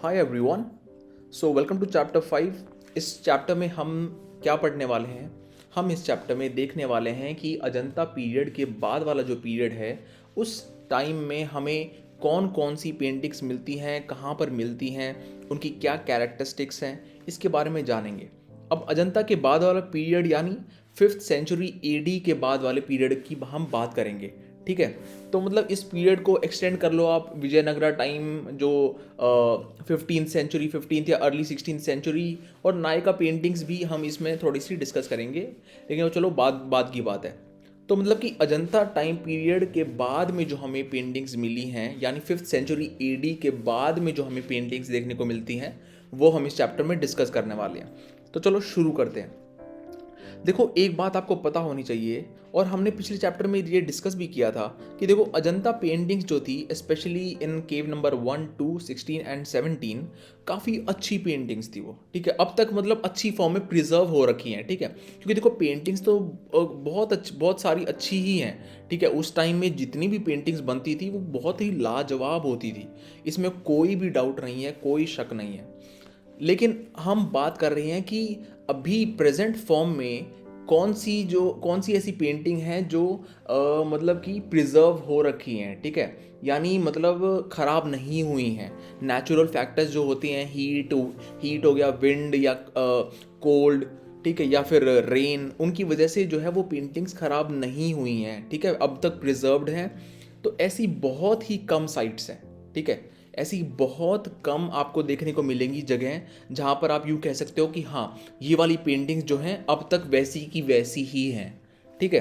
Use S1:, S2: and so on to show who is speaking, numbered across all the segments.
S1: Hi everyone. So welcome to chapter 5। इस chapter में हम क्या पढ़ने वाले हैं? हम इस चैप्टर में देखने वाले हैं कि अजंता पीरियड के बाद वाला जो पीरियड है उस टाइम में हमें कौन कौन सी पेंटिंग्स मिलती हैं, कहाँ पर मिलती हैं, उनकी क्या कैरेक्टरिस्टिक्स हैं, इसके बारे में जानेंगे। अब अजंता के बाद वाला पीरियड यानी 5th सेंचुरी एडी के बाद वाले पीरियड की हम बात करेंगे। ठीक है, तो मतलब इस पीरियड को एक्सटेंड कर लो आप विजयनगरा टाइम, जो 15th या अर्ली 16th सेंचुरी, और नायका पेंटिंग्स भी हम इसमें थोड़ी सी डिस्कस करेंगे, लेकिन वो चलो बात की बात है। तो मतलब कि अजंता टाइम पीरियड के बाद में जो हमें पेंटिंग्स मिली हैं, यानी 5th सेंचुरी एडी के बाद में जो हमें पेंटिंग्स देखने को मिलती हैं, वो हम इस चैप्टर में डिस्कस करने वाले हैं। तो चलो शुरू करते हैं। देखो, एक बात आपको पता होनी चाहिए, और हमने पिछले चैप्टर में ये डिस्कस भी किया था कि देखो अजंता पेंटिंग्स जो थी, specially in cave number 1, 2, 16 and 17, काफ़ी अच्छी पेंटिंग्स थी वो। ठीक है, अब तक मतलब अच्छी फॉर्म में प्रिजर्व हो रखी हैं। ठीक है, क्योंकि देखो पेंटिंग्स तो बहुत सारी अच्छी ही हैं। ठीक है, उस टाइम में जितनी भी पेंटिंग्स बनती थी वो बहुत ही लाजवाब होती थी, इसमें कोई भी डाउट नहीं है, कोई शक नहीं है। लेकिन हम बात कर रहे हैं कि अभी प्रेजेंट फॉर्म में कौन सी ऐसी पेंटिंग है जो मतलब कि प्रिजर्व हो रखी हैं। ठीक है, यानी मतलब ख़राब नहीं हुई हैं। नेचुरल फैक्टर्स जो होते हैं, हीट हो गया, विंड या कोल्ड, ठीक है, या फिर रेन, उनकी वजह से जो है वो पेंटिंग्स ख़राब नहीं हुई हैं। ठीक है, अब तक प्रिजर्व्ड हैं। तो ऐसी बहुत ही कम साइट्स हैं। ठीक है, ऐसी बहुत कम आपको देखने को मिलेंगी जगह जहाँ पर आप यूँ कह सकते हो कि हाँ, ये वाली पेंटिंग्स जो हैं अब तक वैसी की वैसी ही हैं। ठीक है,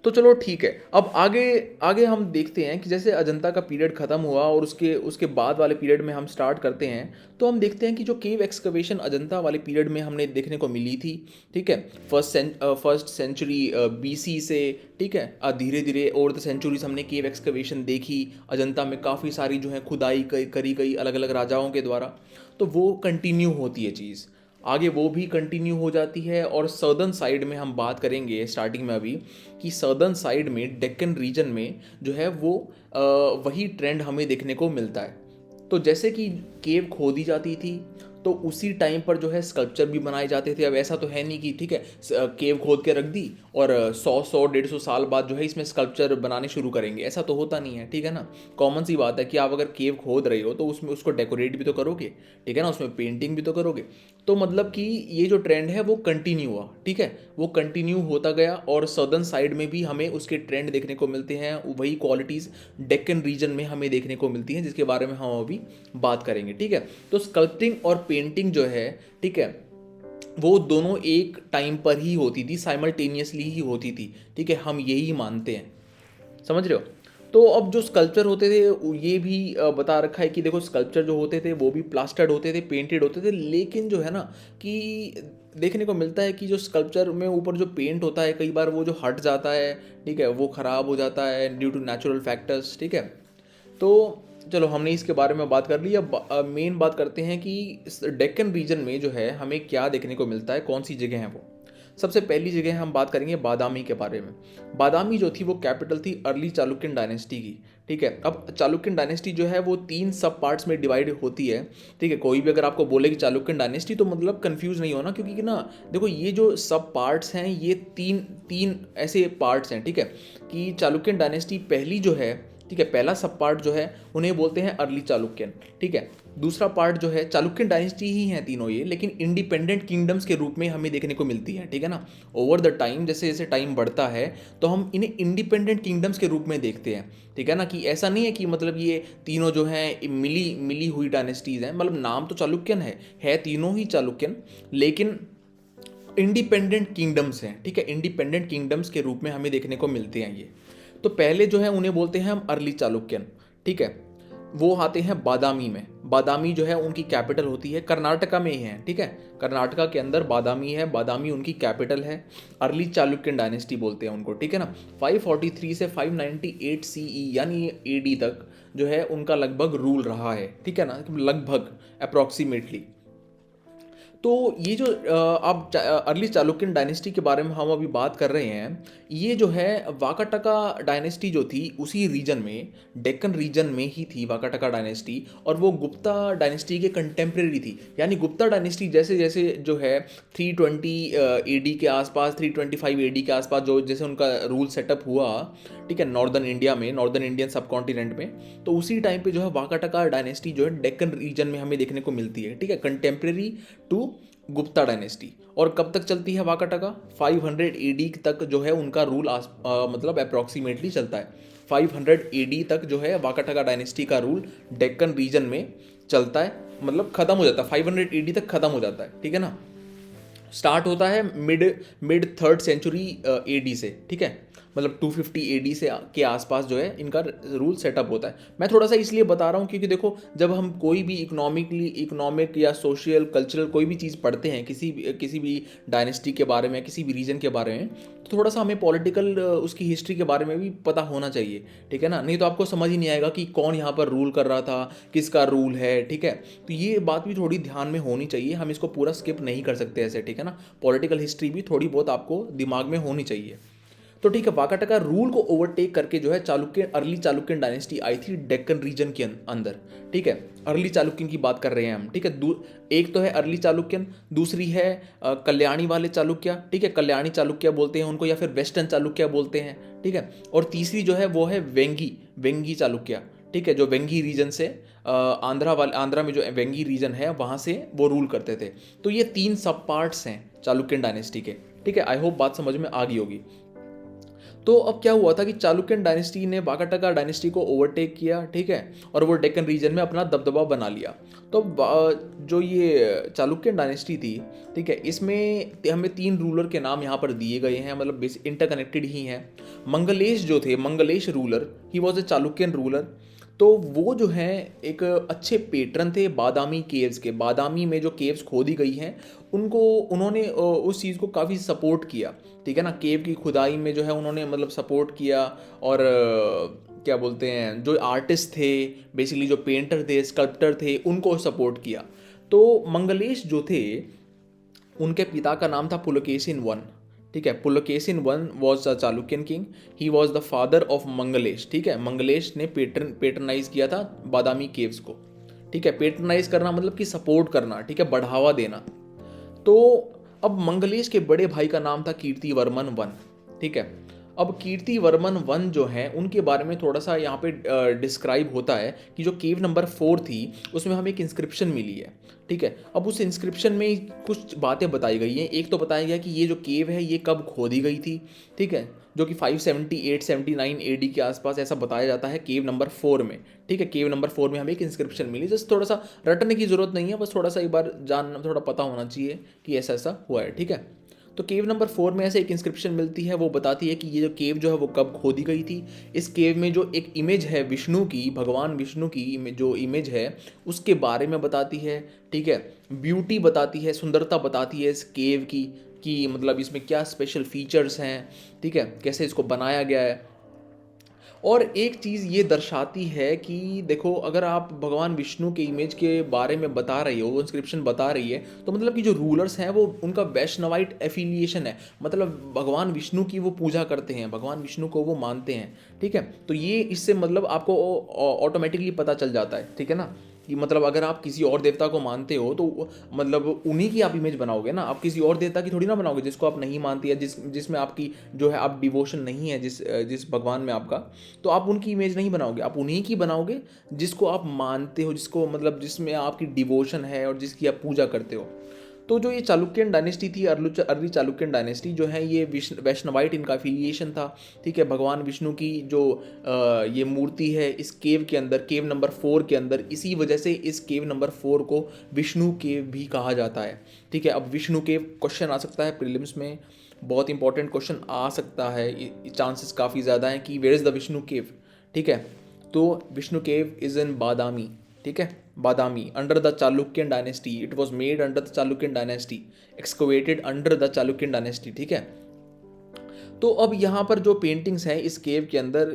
S1: तो चलो ठीक है। अब आगे आगे हम देखते हैं कि जैसे अजंता का पीरियड ख़त्म हुआ और उसके उसके बाद वाले पीरियड में हम स्टार्ट करते हैं, तो हम देखते हैं कि जो केव एक्सकवेशन अजंता वाले पीरियड में हमने देखने को मिली थी। ठीक है, फर्स्ट सेंचुरी बीसी से, ठीक है, धीरे धीरे ओवर द सेंचुरीज हमने केव एक्सकवेशन देखी। अजंता में काफ़ी सारी जो है खुदाई करी गई अलग अलग राजाओं के द्वारा, तो वो कंटिन्यू होती है चीज़, आगे वो भी कंटिन्यू हो जाती है। और सदर्न साइड में हम बात करेंगे स्टार्टिंग में अभी, कि सदर्न साइड में डेक्कन रीजन में जो है वो वही ट्रेंड हमें देखने को मिलता है। तो जैसे कि केव खोदी जाती थी, तो उसी टाइम पर जो है स्कल्पचर भी बनाए जाते थे। अब ऐसा तो है नहीं कि ठीक है केव खोद के रख दी और 100 150 साल बाद जो है इसमें स्कल्पचर बनाने शुरू करेंगे, ऐसा तो होता नहीं है। ठीक है ना, कॉमन सी बात है कि आप अगर केव खोद रहे हो तो उसमें उसको डेकोरेट भी तो करोगे, ठीक है ना, उसमें पेंटिंग भी तो करोगे। तो मतलब कि ये जो ट्रेंड है वो कंटिन्यू हुआ। ठीक है, वो कंटिन्यू होता गया, और सदर्न साइड में भी हमें उसके ट्रेंड देखने को मिलते हैं, वही क्वालिटीज़ डेक्कन रीजन में हमें देखने को मिलती हैं, जिसके बारे में हम अभी बात करेंगे। ठीक है, तो स्कल्पटिंग और पेंटिंग जो है, ठीक है, वो दोनों एक टाइम पर ही होती थी, साइमल्टेनियसली ही होती थी। ठीक है, हम यही मानते हैं, समझ रहे हो। तो अब जो स्कल्पचर होते थे ये भी बता रखा है कि देखो स्कल्पचर जो होते थे वो भी प्लास्टर्ड होते थे, पेंटेड होते थे, लेकिन जो है ना कि देखने को मिलता है कि जो स्कल्पचर में ऊपर जो पेंट होता है कई बार वो जो हट जाता है, ठीक है, वो ख़राब हो जाता है ड्यू टू नेचुरल फैक्टर्स। ठीक है, तो चलो हमने इसके बारे में बात कर ली। अब मेन बात करते हैं कि डेक्कन रीजन में जो है हमें क्या देखने को मिलता है, कौन सी जगह है वो। सबसे पहली जगह हम बात करेंगे बादामी के बारे में। बादामी जो थी वो कैपिटल थी अर्ली चालुक्यन डायनेस्टी की। ठीक है, अब चालुक्यन डायनेस्टी जो है वो 3 सब पार्ट्स में डिवाइड होती है। ठीक है, कोई भी अगर आपको बोले कि चालुक्यन डायनेस्टी, तो मतलब कंफ्यूज नहीं होना, क्योंकि ना देखो ये जो सब पार्ट्स हैं ये तीन तीन ऐसे पार्ट्स हैं। ठीक है, कि चालुक्यन डायनेस्टी पहली जो है, ठीक है, पहला सब पार्ट जो है उन्हें बोलते हैं अर्ली चालुक्यन। ठीक है, दूसरा पार्ट जो है चालुक्यन डायनेस्टी ही है तीनों ये, लेकिन इंडिपेंडेंट किंगडम्स के रूप में हमें देखने को मिलती है। ठीक है ना, ओवर द टाइम जैसे जैसे टाइम बढ़ता है तो हम इन्हें इंडिपेंडेंट किंगडम्स के रूप में देखते हैं। ठीक है ना, कि ऐसा नहीं है कि मतलब ये तीनों जो हैं मिली मिली हुई डायनेस्टीज हैं, मतलब नाम तो चालुक्यन है तीनों ही चालुक्यन, लेकिन इंडिपेंडेंट किंगडम्स हैं। ठीक है, इंडिपेंडेंट किंगडम्स के रूप में हमें देखने को मिलते हैं ये। तो पहले जो है उन्हें बोलते हैं हम अर्ली चालुक्यन। ठीक है, वो आते हैं बादामी में। बादामी जो है उनकी कैपिटल होती है, कर्नाटका में ही है। ठीक है, कर्नाटका के अंदर बादामी है, बादामी उनकी कैपिटल है। अर्ली चालुक्यन डायनेस्टी बोलते हैं उनको। ठीक है ना, 543 से 598 सीई यानी एडी तक जो है उनका लगभग रूल रहा है। ठीक है ना, लगभग अप्रॉक्सीमेटली। तो ये जो आप अर्ली चालुक्यन डायनेस्टी के बारे में हम अभी बात कर रहे हैं, ये जो है वाकाटका डायनेस्टी जो थी उसी रीजन में, डेक्कन रीजन में ही थी वाकाटका डायनेस्टी, और वो गुप्ता डायनेस्टी के कंटेम्प्रेरी थी। यानी गुप्ता डायनेस्टी जैसे जैसे जो है 320 एडी के आसपास, 325 एडी के आसपास जो जैसे उनका रूल सेटअप हुआ, ठीक है, नॉर्दर्न इंडिया में, नॉर्दर्न इंडियन सब कॉन्टिनेंट में, तो उसी टाइम पे जो है वाकाटका डायनेस्टी जो है डेक्कन रीजन में हमें देखने को मिलती है, ठीक है, कंटेम्प्रेरी टू गुप्ता डायनेस्टी। और कब तक चलती है वाकाटका? 500 एडी तक जो है उनका रूल मतलब अप्रॉक्सीमेटली चलता है। 500 एडी तक जो है वाकाटका डायनेस्टी का रूल डेक्कन रीजन में चलता है, मतलब खत्म हो जाता है 500 एडी तक, खत्म हो जाता है, ठीक है ना। स्टार्ट होता है मिड थर्ड सेंचुरी एडी से, ठीक है, मतलब 250 एडी से के आसपास जो है इनका रूल सेटअप होता है। मैं थोड़ा सा इसलिए बता रहा हूँ क्योंकि देखो, जब हम कोई भी इकोनॉमिक या सोशल कल्चरल कोई भी चीज़ पढ़ते हैं किसी भी डायनेस्टी के बारे में, किसी भी रीजन के बारे में, तो थोड़ा सा हमें पॉलिटिकल उसकी हिस्ट्री के बारे में भी पता होना चाहिए, ठीक है ना। नहीं तो आपको समझ ही नहीं आएगा कि कौन यहाँ पर रूल कर रहा था, किसका रूल है, ठीक है। तो ये बात भी थोड़ी ध्यान में होनी चाहिए, हम इसको पूरा स्किप नहीं कर सकते ऐसे, ठीक है ना। पॉलिटिकल हिस्ट्री भी थोड़ी बहुत आपको दिमाग में होनी चाहिए। तो ठीक है, वाकाटका रूल को ओवरटेक करके जो है अर्ली चालुक्यन डायनेस्टी आई थी डेक्कन रीजन के अंदर, ठीक है। अर्ली चालुक्यन की बात कर रहे हैं हम, ठीक है। एक तो है अर्ली चालुक्यन, दूसरी है कल्याणी वाले चालुक्य, ठीक है, कल्याणी चालुक्य बोलते हैं उनको, या फिर वेस्टर्न चालुक्य बोलते हैं, ठीक है। और तीसरी जो है वो है वेंगी चालुक्य, ठीक है, जो वेंगी रीजन से आंध्रा में जो वेंगी रीजन है वहाँ से वो रूल करते थे। तो ये 3 सब पार्ट्स हैं चालुक्यन डायनेस्टी के, ठीक है। आई होप बात समझ में आ गई होगी। तो अब क्या हुआ था कि चालुक्यन डायनेस्टी ने वाकाटका डायनेस्टी को ओवरटेक किया, ठीक है, और वो डेक्कन रीजन में अपना दबदबा बना लिया। तो जो ये चालुक्यन डायनेस्टी थी, ठीक है, इसमें हमें 3 रूलर के नाम यहाँ पर दिए गए हैं, मतलब इंटरकनेक्टेड ही हैं। मंगलेश जो थे, Mangalesh ruler, he was a Chalukyan ruler. तो वो जो है एक अच्छे पेट्रन थे बादामी केव्स के। बादामी में जो केव्स खोदी गई हैं उन्होंने उस चीज़ को काफ़ी सपोर्ट किया, ठीक है ना। केव की खुदाई में जो है उन्होंने मतलब सपोर्ट किया, और क्या बोलते हैं, जो आर्टिस्ट थे बेसिकली, जो पेंटर थे, स्कल्प्टर थे, उनको सपोर्ट किया। तो मंगलेश जो थे, उनके पिता का नाम था पुलकेशिन वन, ठीक है। Pulakeshin one was a Chalukyan king, he was the father of Mangalesh, ठीक है। मंगलेश ने पेट्रनाइज किया था बादामी केव्स को, ठीक है। पेट्रनाइज करना मतलब कि सपोर्ट करना, ठीक है, बढ़ावा देना। तो अब मंगलेश के बड़े भाई का नाम था कीर्तिवर्मन वन, ठीक है। अब कीर्तिवर्मन वन जो है उनके बारे में थोड़ा सा यहाँ पे डिस्क्राइब होता है कि जो केव नंबर 4 थी उसमें हमें एक इंस्क्रिप्शन मिली है, ठीक है। अब उस इंस्क्रिप्शन में कुछ बातें बताई गई हैं। एक तो बताया गया कि ये जो केव है ये कब खोदी गई थी, ठीक है, जो कि 578-79 एडी के आसपास ऐसा बताया जाता है केव नंबर 4 में, ठीक है। केव नंबर 4 में हमें एक इंस्क्रिप्शन मिली। जस्ट थोड़ा सा रटने की जरूरत नहीं है, बस थोड़ा सा एक बार जानना, थोड़ा पता होना चाहिए कि ऐसा ऐसा हुआ है, ठीक है। तो केव नंबर 4 में ऐसे एक इंस्क्रिप्शन मिलती है, वो बताती है कि ये जो केव जो है वो कब खोदी गई थी। इस केव में जो एक इमेज है विष्णु की, भगवान विष्णु की जो इमेज है उसके बारे में बताती है, ठीक है। ब्यूटी बताती है, सुंदरता बताती है इस केव की, कि मतलब इसमें क्या स्पेशल फीचर्स हैं, ठीक है, कैसे इसको बनाया गया है। और एक चीज़ ये दर्शाती है कि देखो, अगर आप भगवान विष्णु के इमेज के बारे में बता रही हो, वो इंस्क्रिप्शन बता रही है, तो मतलब कि जो रूलर्स हैं वो उनका वैष्णवाइट एफिलिएशन है, मतलब भगवान विष्णु की वो पूजा करते हैं, भगवान विष्णु को वो मानते हैं, ठीक है। तो ये इससे मतलब आपको ऑटोमेटिकली पता चल जाता है, ठीक है ना, कि मतलब अगर आप किसी और देवता को मानते हो तो मतलब उन्हीं की आप इमेज बनाओगे ना, आप किसी और देवता की थोड़ी ना बनाओगे जिसको आप नहीं मानते, या जिसमें आपकी जो है आप डिवोशन नहीं है, जिस भगवान में आपका, तो आप उनकी इमेज नहीं बनाओगे, आप उन्हीं की बनाओगे जिसको आप मानते हो, जिसको मतलब जिसमें आपकी डिवोशन है और जिसकी आप पूजा करते हो। तो जो ये चालुक्यन डायनेस्टी थी, अर्ली चालुक्यन डायनेस्टी जो है, ये वैष्णवाइट इनका एफिलिएशन था, ठीक है। भगवान विष्णु की जो ये मूर्ति है इस केव के अंदर, केव नंबर 4 के अंदर, इसी वजह से इस केव नंबर 4 को विष्णु केव भी कहा जाता है, ठीक है। अब विष्णु केव क्वेश्चन आ सकता है प्रीलिम्स में, बहुत इंपॉर्टेंट क्वेश्चन आ सकता है, चांसेस काफ़ी ज़्यादा हैं कि वेयर इज़ द विष्णु केव, ठीक है। तो विष्णु केव इज़ इन बादामी, ठीक है, Badami, under the Chalukyan dynasty, it was made under the Chalukyan dynasty, excavated under the Chalukyan dynasty, ठीक है। तो अब यहाँ पर जो पेंटिंग्स हैं इस केव के अंदर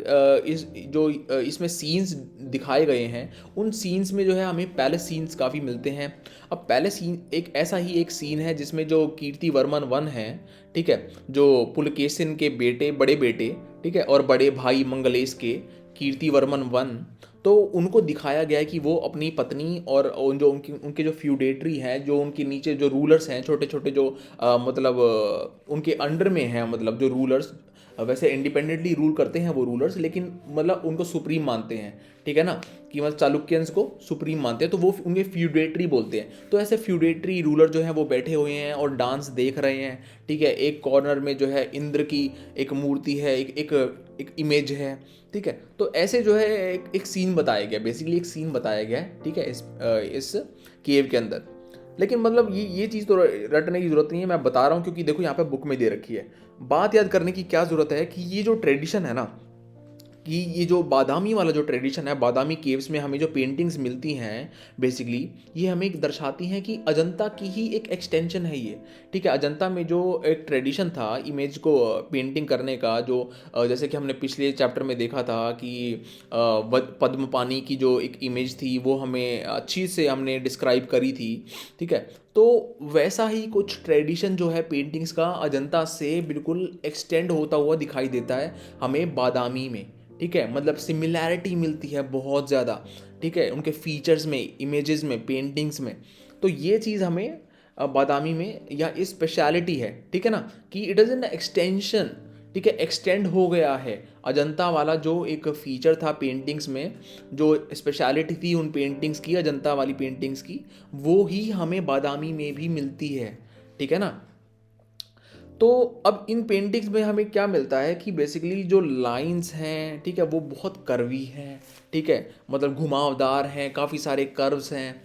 S1: इसमें सीन्स दिखाए गए हैं, उन सीन्स में जो है हमें पैलेस सीन्स काफ़ी मिलते हैं। अब पैलेस सीन एक ऐसा ही एक सीन है जिसमें जो कीर्तिवर्मन वन है, ठीक है, जो पुलकेशिन के बेटे, बड़े बेटे, ठीक है, और बड़े भाई मंगलेश के कीर्तिवर्मन वन, तो उनको दिखाया गया है कि वो अपनी पत्नी और उन जो उनके जो फ्यूडेटरी हैं, जो उनके नीचे जो रूलर्स हैं, छोटे छोटे जो मतलब उनके अंडर में हैं, मतलब जो रूलर्स वैसे इंडिपेंडेंटली रूल करते हैं वो रूलर्स, लेकिन मतलब उनको सुप्रीम मानते हैं, ठीक है ना, कि मतलब चालुक्यंस को सुप्रीम मानते हैं, तो वो उनके फ्यूडेटरी बोलते हैं। तो ऐसे फ्यूडेटरी रूलर जो हैं वो बैठे हुए हैं और डांस देख रहे हैं, ठीक है। एक कॉर्नर में जो है इंद्र की एक मूर्ति है, एक इमेज है, ठीक है। तो ऐसे जो है एक सीन बताया गया, बेसिकली एक सीन बताया गया है, ठीक है, इस केव के अंदर। लेकिन मतलब ये चीज़ तो रटने की ज़रूरत नहीं है, मैं बता रहा हूँ क्योंकि देखो यहाँ पे बुक में दे रखी है। बात याद करने की क्या ज़रूरत है कि ये जो ट्रेडिशन है ना, कि ये जो बादामी वाला जो ट्रेडिशन है, बादामी केव्स में हमें जो पेंटिंग्स मिलती हैं बेसिकली, ये हमें एक दर्शाती हैं कि अजंता की ही एक एक्सटेंशन है ये, ठीक है। अजंता में जो एक ट्रेडिशन था इमेज को पेंटिंग करने का, जो जैसे कि हमने पिछले चैप्टर में देखा था कि पद्म पानी की जो एक इमेज थी वो हमें अच्छी से हमने डिस्क्राइब करी थी, ठीक है। तो वैसा ही कुछ ट्रेडिशन जो है पेंटिंग्स का अजंता से बिल्कुल एक्सटेंड होता हुआ दिखाई देता है हमें बादामी में, ठीक है। मतलब सिमिलैरिटी मिलती है बहुत ज़्यादा, ठीक है, उनके फीचर्स में, इमेजेस में, पेंटिंग्स में। तो ये चीज़ हमें बादामी में या इस स्पेशलिटी है, ठीक है ना, कि इट इज़ एन एक्सटेंशन, ठीक है, एक्सटेंड हो गया है। अजंता वाला जो एक फीचर था पेंटिंग्स में, जो स्पेशलिटी थी उन पेंटिंग्स की, अजंता वाली पेंटिंग्स की, वो ही हमें बादामी में भी मिलती है, ठीक है ना। तो अब इन पेंटिंग्स में हमें क्या मिलता है कि बेसिकली जो लाइंस हैं, ठीक है, वो बहुत कर्वी हैं, ठीक है, मतलब घुमावदार हैं, काफ़ी सारे कर्व्स हैं।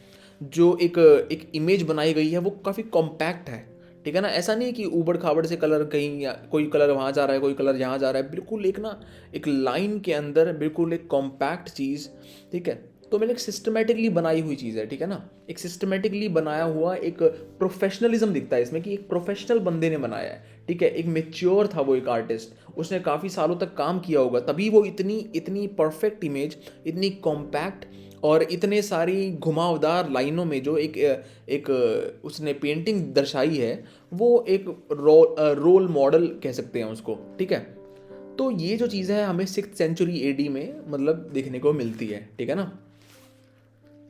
S1: जो एक इमेज बनाई गई है वो काफ़ी कॉम्पैक्ट है, ठीक है ना। ऐसा नहीं कि ऊबड़ खाबड़ से कलर कहीं, या कोई कलर वहाँ जा रहा है, कोई कलर यहाँ जा रहा है, बिल्कुल एक ना एक लाइन के अंदर बिल्कुल एक कॉम्पैक्ट चीज़, ठीक है। तो मैंने एक सिस्टमेटिकली बनाई हुई चीज़ है, ठीक है ना, एक सिस्टमेटिकली बनाया हुआ एक प्रोफेशनलिज्म दिखता है इसमें कि एक प्रोफेशनल बंदे ने बनाया है, ठीक है। एक मेच्योर था वो, एक आर्टिस्ट, उसने काफ़ी सालों तक काम किया होगा, तभी वो इतनी इतनी परफेक्ट इमेज, इतनी कॉम्पैक्ट और इतने सारी घुमावदार लाइनों में जो एक उसने पेंटिंग दर्शाई है, वो एक रोल मॉडल कह सकते हैं उसको, ठीक है। तो ये जो चीज़ है हमें 6th सेंचुरी एडी में मतलब देखने को मिलती है, ठीक है ना।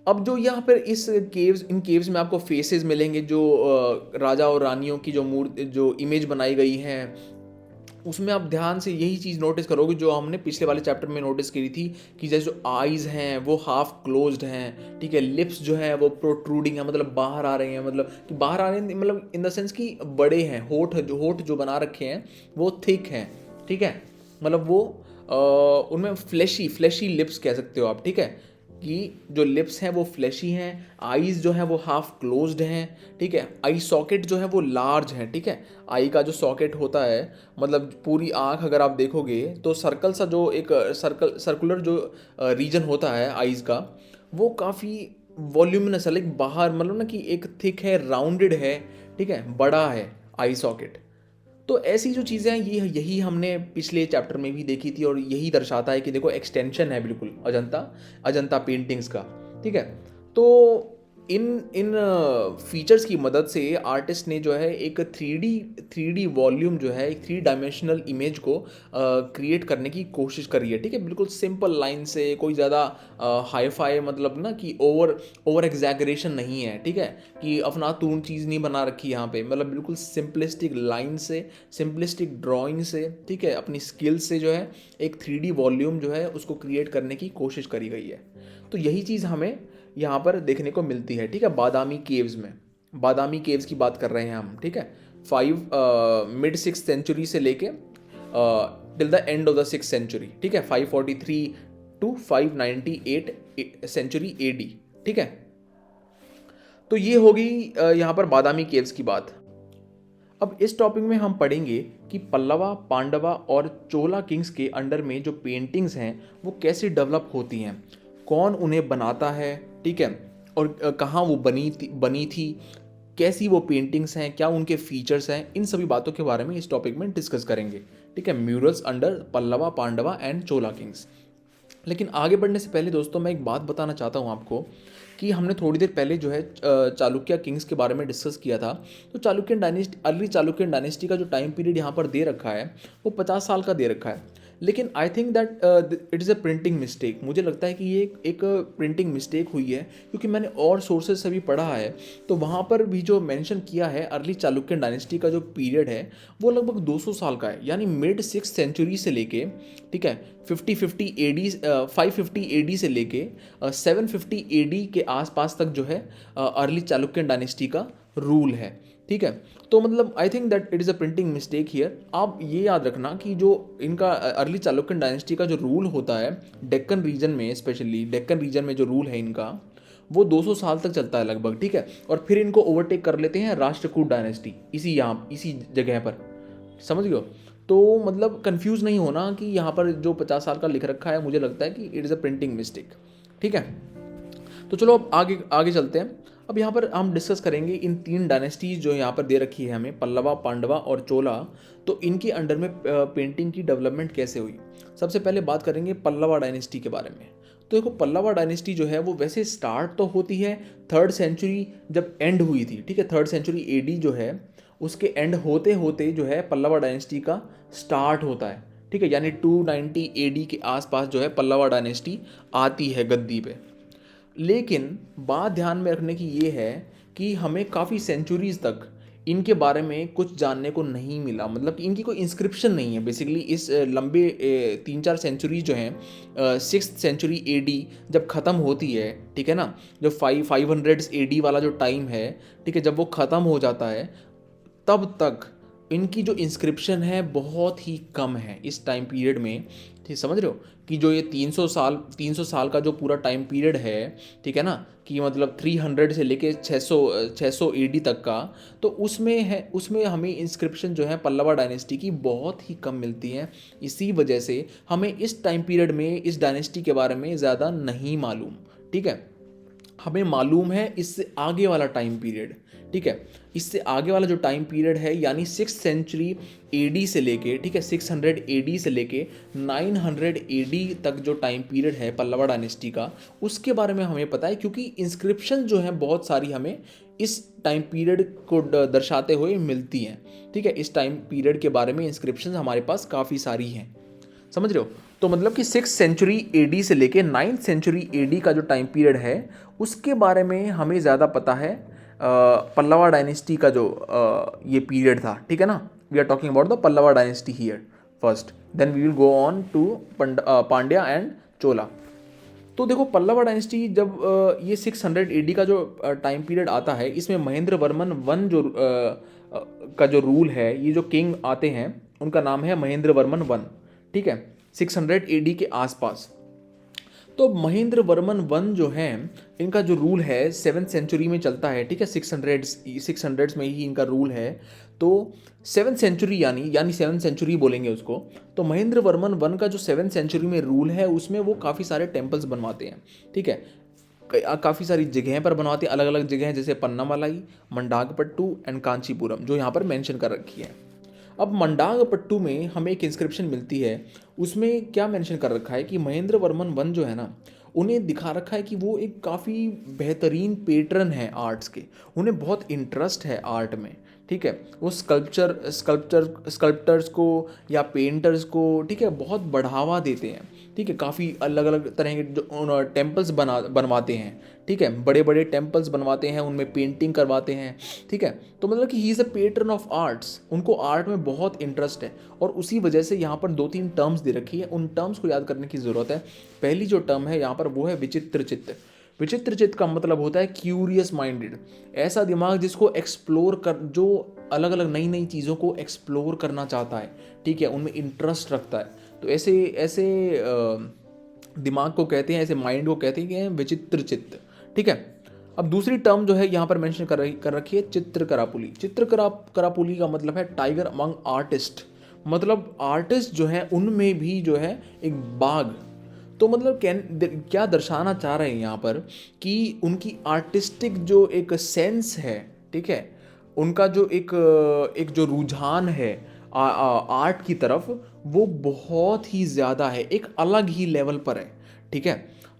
S1: अब जो यहाँ पर इन केव्स में आपको फेसेस मिलेंगे, जो राजा और रानियों की जो मूर्ति, जो इमेज बनाई गई है, उसमें आप ध्यान से यही चीज़ नोटिस करोगे जो हमने पिछले वाले चैप्टर में नोटिस करी थी, कि जैसे जो आईज हैं वो हाफ क्लोज्ड हैं, ठीक है। लिप्स जो है वो प्रोट्रूडिंग है, मतलब बाहर आ रहे हैं, मतलब कि बाहर आ रहे हैं, मतलब इन द सेंस कि बड़े हैं। होठ जो बना रखे हैं वो थिक हैं, ठीक है, मतलब वो उनमें फ्लैशी लिप्स कह सकते हो आप, ठीक है, कि जो लिप्स हैं वो फ्लैशी हैं। आईज जो है वो हाफ क्लोज्ड हैं, ठीक है। आई सॉकेट जो है वो लार्ज है, ठीक है। आई का जो सॉकेट होता है, मतलब पूरी आँख अगर आप देखोगे तो सर्कल सा जो एक सर्कुलर जो रीजन होता है आईज का, वो काफ़ी वॉल्यूमिनस है, लाइक बाहर, मतलब ना कि एक थिक है, राउंडेड है, ठीक है, बड़ा है आई सॉकेट। तो ऐसी जो चीज़ें हैं ये यही हमने पिछले चैप्टर में भी देखी थी, और यही दर्शाता है कि देखो एक्सटेंशन है बिल्कुल अजंता पेंटिंग्स का, ठीक है। तो इन इन फीचर्स की मदद से आर्टिस्ट ने जो है एक थ्री डी वॉल्यूम जो है, एक 3 डायमेंशनल इमेज को क्रिएट करने की कोशिश करी है, ठीक है। बिल्कुल सिंपल लाइन से, कोई ज़्यादा हाई फाई, मतलब ना कि ओवर एग्जैगरेशन नहीं है, ठीक है, कि अफनातून चीज़ नहीं बना रखी यहाँ पे। मतलब बिल्कुल सिंपलिस्टिक लाइन से, सिंपलिस्टिक ड्राइंग से, ठीक है, अपनी स्किल से जो है एक 3D वॉल्यूम जो है उसको क्रिएट करने की कोशिश करी गई है। तो यही चीज़ हमें यहाँ पर देखने को मिलती है, ठीक है, बादामी केव्स में। बादामी केव्स की बात कर रहे हैं हम, ठीक है। मिड 6th सेंचुरी से लेके till the end of the 6th century, ठीक है, 543 टू 598 सेंचुरी एडी, ठीक है। तो ये होगी यहाँ पर बादामी केव्स की बात। अब इस टॉपिक में हम पढ़ेंगे कि पल्लवा, पांडवा और चोला किंग्स के अंडर में जो पेंटिंग्स हैं वो कैसे डेवलप होती हैं, कौन उन्हें बनाता है, ठीक है, और कहाँ वो बनी थी, कैसी वो पेंटिंग्स हैं, क्या उनके फीचर्स हैं, इन सभी बातों के बारे में इस टॉपिक में डिस्कस करेंगे, ठीक है, murals under Pallava, Pandava and Chola Kings. लेकिन आगे बढ़ने से पहले दोस्तों मैं एक बात बताना चाहता हूँ आपको कि हमने थोड़ी देर पहले जो है चालुक्य किंग्स के बारे में डिस्कस किया था। तो Chalukyan dynasty, early Chalukyan dynasty का जो टाइम पीरियड यहाँ पर दे रखा है वो 50 साल का दे रखा है। लेकिन I think that it is a printing mistake. मुझे लगता है कि ये एक प्रिंटिंग मिस्टेक हुई है, क्योंकि मैंने और सोर्सेज से भी पढ़ा है तो वहाँ पर भी जो मेंशन किया है अर्ली चालुक्यन डायनेस्टी का जो पीरियड है वो लगभग 200 साल का है, यानी मिड 6th सेंचुरी से लेके, ठीक है, 550 AD से लेके 750 AD के आसपास तक जो है अर्ली चालुक्यन डायनेस्टी का रूल है। ठीक है, तो मतलब I think that it is a printing mistake here. आप ये याद रखना कि जो इनका अर्ली चालुक्यन डायनेस्टी का जो रूल होता है डेक्कन रीजन में, स्पेशली डेक्कन रीजन में जो रूल है इनका वो 200 साल तक चलता है लगभग। ठीक है, और फिर इनको ओवरटेक कर लेते हैं राष्ट्रकूट डायनेस्टी इसी जगह पर, समझ गए हो। तो मतलब कंफ्यूज नहीं होना कि यहाँ पर जो 50 साल का लिख रखा है, मुझे लगता है कि it is a printing mistake. ठीक है, तो चलो अब आगे आगे चलते हैं। अब यहाँ पर हम डिस्कस करेंगे इन 3 डायनेस्टीज जो यहाँ पर दे रखी है हमें, पल्लवा, पांडवा और चोला, तो इनके अंडर में पेंटिंग की डेवलपमेंट कैसे हुई। सबसे पहले बात करेंगे पल्लवा डायनेस्टी के बारे में। तो देखो पल्लवा डायनेस्टी जो है वो वैसे स्टार्ट तो होती है 3rd सेंचुरी जब एंड हुई थी। ठीक है, 3rd सेंचुरी AD जो है उसके एंड होते होते जो है पल्लवा डायनेस्टी का स्टार्ट होता है। ठीक है, यानी 290 AD के आसपास जो है पल्लवा डायनेस्टी आती है गद्दी पे। लेकिन बात ध्यान में रखने की ये है कि हमें काफ़ी सेंचुरीज तक इनके बारे में कुछ जानने को नहीं मिला, मतलब कि इनकी कोई इंस्क्रिप्शन नहीं है बेसिकली। इस लंबे 3-4 सेंचुरी जो हैं, 6th सेंचुरी AD जब ख़त्म होती है, ठीक है ना, जो 500 AD वाला जो टाइम है, ठीक है, जब वो ख़त्म हो जाता है तब तक इनकी जो इंस्क्रिप्शन है बहुत ही कम है इस टाइम पीरियड में। ठीक समझ रहे हो कि जो ये 300 साल का जो पूरा टाइम पीरियड है, ठीक है ना, कि मतलब 300 से लेके 600 AD तक का, तो उसमें हमें इंस्क्रिप्शन जो है पल्लवा डायनेस्टी की बहुत ही कम मिलती है। इसी वजह से हमें इस टाइम पीरियड में इस डायनेस्टी के बारे में ज़्यादा नहीं मालूम। ठीक है, हमें मालूम है इससे आगे वाला टाइम पीरियड। ठीक है, इससे आगे वाला जो टाइम पीरियड है यानी 6th सेंचुरी AD से लेके, ठीक है, 600 AD से लेके 900 AD तक जो टाइम पीरियड है पल्लवा डायनेस्टी का, उसके बारे में हमें पता है, क्योंकि इंस्क्रिप्शन जो है बहुत सारी हमें इस टाइम पीरियड को दर्शाते हुए मिलती हैं। ठीक है, इस टाइम पीरियड के बारे में इंस्क्रिप्शन हमारे पास काफ़ी सारी हैं, समझ रहे हो। तो मतलब कि 6th सेंचुरी AD से लेके 9th सेंचुरी AD का जो टाइम पीरियड है उसके बारे में हमें ज़्यादा पता है पल्लवा डायनेस्टी का जो ये पीरियड था। ठीक है ना, we are talking about the Pallava dynasty here first, then we will go on to Pandya and Chola. तो देखो पल्लवा डायनेस्टी जब ये 600 AD का जो टाइम पीरियड आता है, इसमें महेंद्र वर्मन वन जो का जो रूल है, ये जो किंग आते हैं उनका नाम है महेंद्र वर्मन वन। ठीक है, 600 AD के आसपास। तो महेंद्र वर्मन वन जो है इनका जो रूल है 7th सेंचुरी में चलता है। ठीक है, 600s में ही इनका रूल है। तो 7th सेंचुरी यानी 7th सेंचुरी बोलेंगे उसको। तो महेंद्र वर्मन वन का जो 7th सेंचुरी में रूल है उसमें वो काफ़ी सारे टेम्पल्स बनवाते हैं। ठीक है, काफ़ी सारी जगह पर बनवाते हैं, अलग अलग जगह, जैसे पन्नामलाई, मंडागपट्टू एंड कांचीपुरम, जो यहाँ पर मेंशन कर रखी है। अब मंडागपट्टू में हमें एक इंस्क्रिप्शन मिलती है, उसमें क्या मेंशन कर रखा है कि महेंद्र वर्मन वन जो है ना, उन्हें दिखा रखा है कि वो एक काफ़ी बेहतरीन पेट्रन है आर्ट्स के, उन्हें बहुत इंटरेस्ट है आर्ट में। ठीक है, वो स्कल्प्टर्स को या पेंटर्स को, ठीक है, बहुत बढ़ावा देते हैं। ठीक है, काफ़ी अलग अलग तरह के जो टेम्पल्स बनवाते हैं। ठीक है, बड़े बड़े टेम्पल्स बनवाते हैं, उनमें पेंटिंग करवाते हैं। ठीक है, तो मतलब कि he is a patron of arts, उनको आर्ट में बहुत इंटरेस्ट है। और उसी वजह से यहाँ पर 2-3 टर्म्स दे रखी है, उन टर्म्स को याद करने की ज़रूरत है। पहली जो टर्म है यहाँ पर वो है विचित्र चित्त। विचित्र चित्त का मतलब होता है क्यूरियस माइंडेड, ऐसा दिमाग जिसको एक्सप्लोर कर, जो अलग अलग नई नई चीज़ों को एक्सप्लोर करना चाहता है। ठीक है, उनमें इंटरेस्ट रखता है। तो ऐसे दिमाग को कहते हैं, ऐसे माइंड को कहते हैं विचित्र चित्त। ठीक है, अब दूसरी टर्म जो है यहाँ पर मेंशन कर रखी है चित्रकरापुली। चित्रकरापुली का मतलब है टाइगर अमंग आर्टिस्ट, मतलब आर्टिस्ट जो है उनमें भी जो है एक बाघ। तो मतलब क्या दर्शाना चाह रहे हैं यहाँ पर कि उनकी आर्टिस्टिक जो एक सेंस है, ठीक है, उनका जो एक जो रुझान है आर्ट की तरफ वो बहुत ही ज़्यादा है, एक अलग ही लेवल पर है। ठीक है,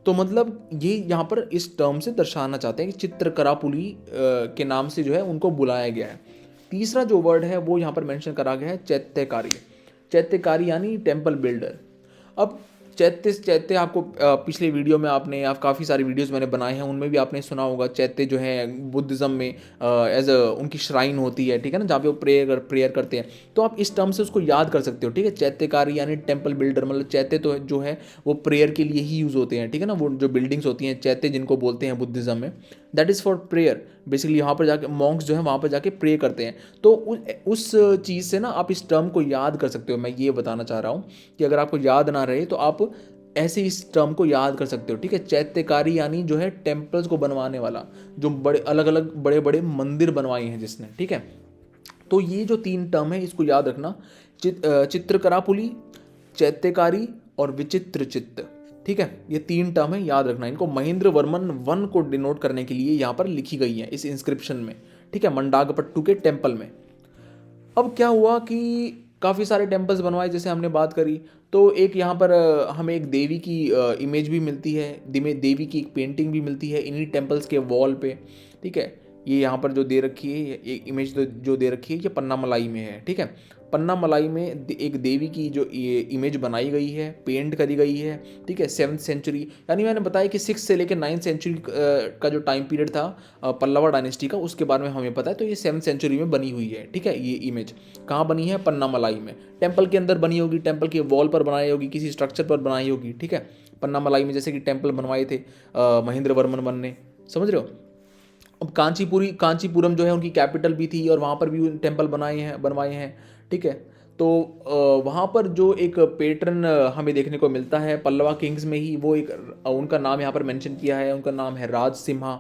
S1: तो मतलब ये यहाँ पर इस टर्म से दर्शाना चाहते हैं कि चित्रकरापुली के नाम से जो है उनको बुलाया गया है। तीसरा जो वर्ड है वो यहाँ पर मेंशन करा गया है चैत्यकारी। चैत्यकारी यानी टेम्पल बिल्डर। अब चैत्य चैत्य आपको पिछले वीडियो में आपने आप काफ़ी सारी वीडियोस मैंने बनाए हैं, उनमें भी आपने सुना होगा चैत्य जो है बुद्धिज़्म में एज अ उनकी श्राइन होती है। ठीक है ना, जहाँ पे वो प्रेयर करते हैं। तो आप इस टर्म से उसको याद कर सकते हो। ठीक है, चैत्यकारी यानी टेम्पल बिल्डर, मतलब चैत्य तो जो है वो प्रेयर के लिए ही यूज़ होते हैं। ठीक है ना, वो जो बिल्डिंग्स होती हैं चैत्य जिनको बोलते हैं बुद्धिज़्म में, that is for prayer. Basically यहाँ पर जाके मॉन्क्स जो है वहाँ पर जाके प्रे करते हैं। तो उस चीज़ से ना आप इस टर्म को याद कर सकते हो। मैं ये बताना चाह रहा हूँ कि अगर आपको याद ना रहे तो आप ऐसे इस टर्म को याद कर सकते हो। ठीक है, चैत्यकारी यानी जो है टेम्पल्स को बनवाने वाला, जो बड़े अलग अलग बड़े बड़े मंदिर बनवाए हैं जिसने। ठीक है, तो ये जो 3 टर्म है इसको याद रखना, चित्रकरापुली, चैत्यकारी और विचित्र चित्त। ठीक है, ये 3 टर्म है, याद रखना इनको। महेंद्र वर्मन 1 को डिनोट करने के लिए यहाँ पर लिखी गई है इस इंस्क्रिप्शन में। ठीक है, मंडागपट्टू के टेम्पल में। अब क्या हुआ कि काफ़ी सारे टेम्पल्स बनवाए जैसे हमने बात करी। तो एक यहाँ पर हमें एक देवी की इमेज भी मिलती है, देवी की एक पेंटिंग भी मिलती है इन्हीं टेम्पल्स के वॉल पे। ठीक है, ये यहाँ पर जो दे रखी है एक इमेज जो दे रखी है ये पन्नामलाई में है। ठीक है, पन्नामलाई में एक देवी की जो ये इमेज बनाई गई है, पेंट करी गई है। ठीक है, 7th सेंचुरी, यानी मैंने बताया कि 6 से लेकर 9th सेंचुरी का जो टाइम पीरियड था पल्लवा डायनेस्टी का, उसके बारे में हमें पता है। तो ये 7th सेंचुरी में बनी हुई है। ठीक है, ये इमेज कहाँ बनी है? पन्नामलाई में। टेम्पल के अंदर बनी होगी, टेम्पल के वॉल पर बनाई होगी, किसी स्ट्रक्चर पर बनाई होगी। ठीक है, पन्नामलाई में जैसे कि टेम्पल बनवाए थे महेंद्र वर्मन वन ने, समझ रहे हो। अब कांचीपुरम जो है उनकी कैपिटल भी थी और वहाँ पर भी टेम्पल बनवाए हैं। ठीक है, तो वहाँ पर जो एक पैटर्न हमें देखने को मिलता है पल्लवा किंग्स में ही, वो एक उनका नाम यहाँ पर मेंशन किया है, उनका नाम है राज सिम्हा।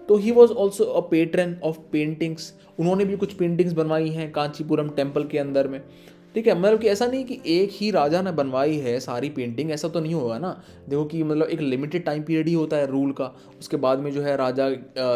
S1: तो he was also a patron of paintings. उन्होंने भी कुछ पेंटिंग्स बनवाई हैं कांचीपुरम टेम्पल के अंदर में। ठीक है, मतलब कि ऐसा नहीं कि एक ही राजा ने बनवाई है सारी पेंटिंग, ऐसा तो नहीं होगा ना। देखो कि मतलब एक लिमिटेड टाइम पीरियड ही होता है रूल का, उसके बाद में जो है राजा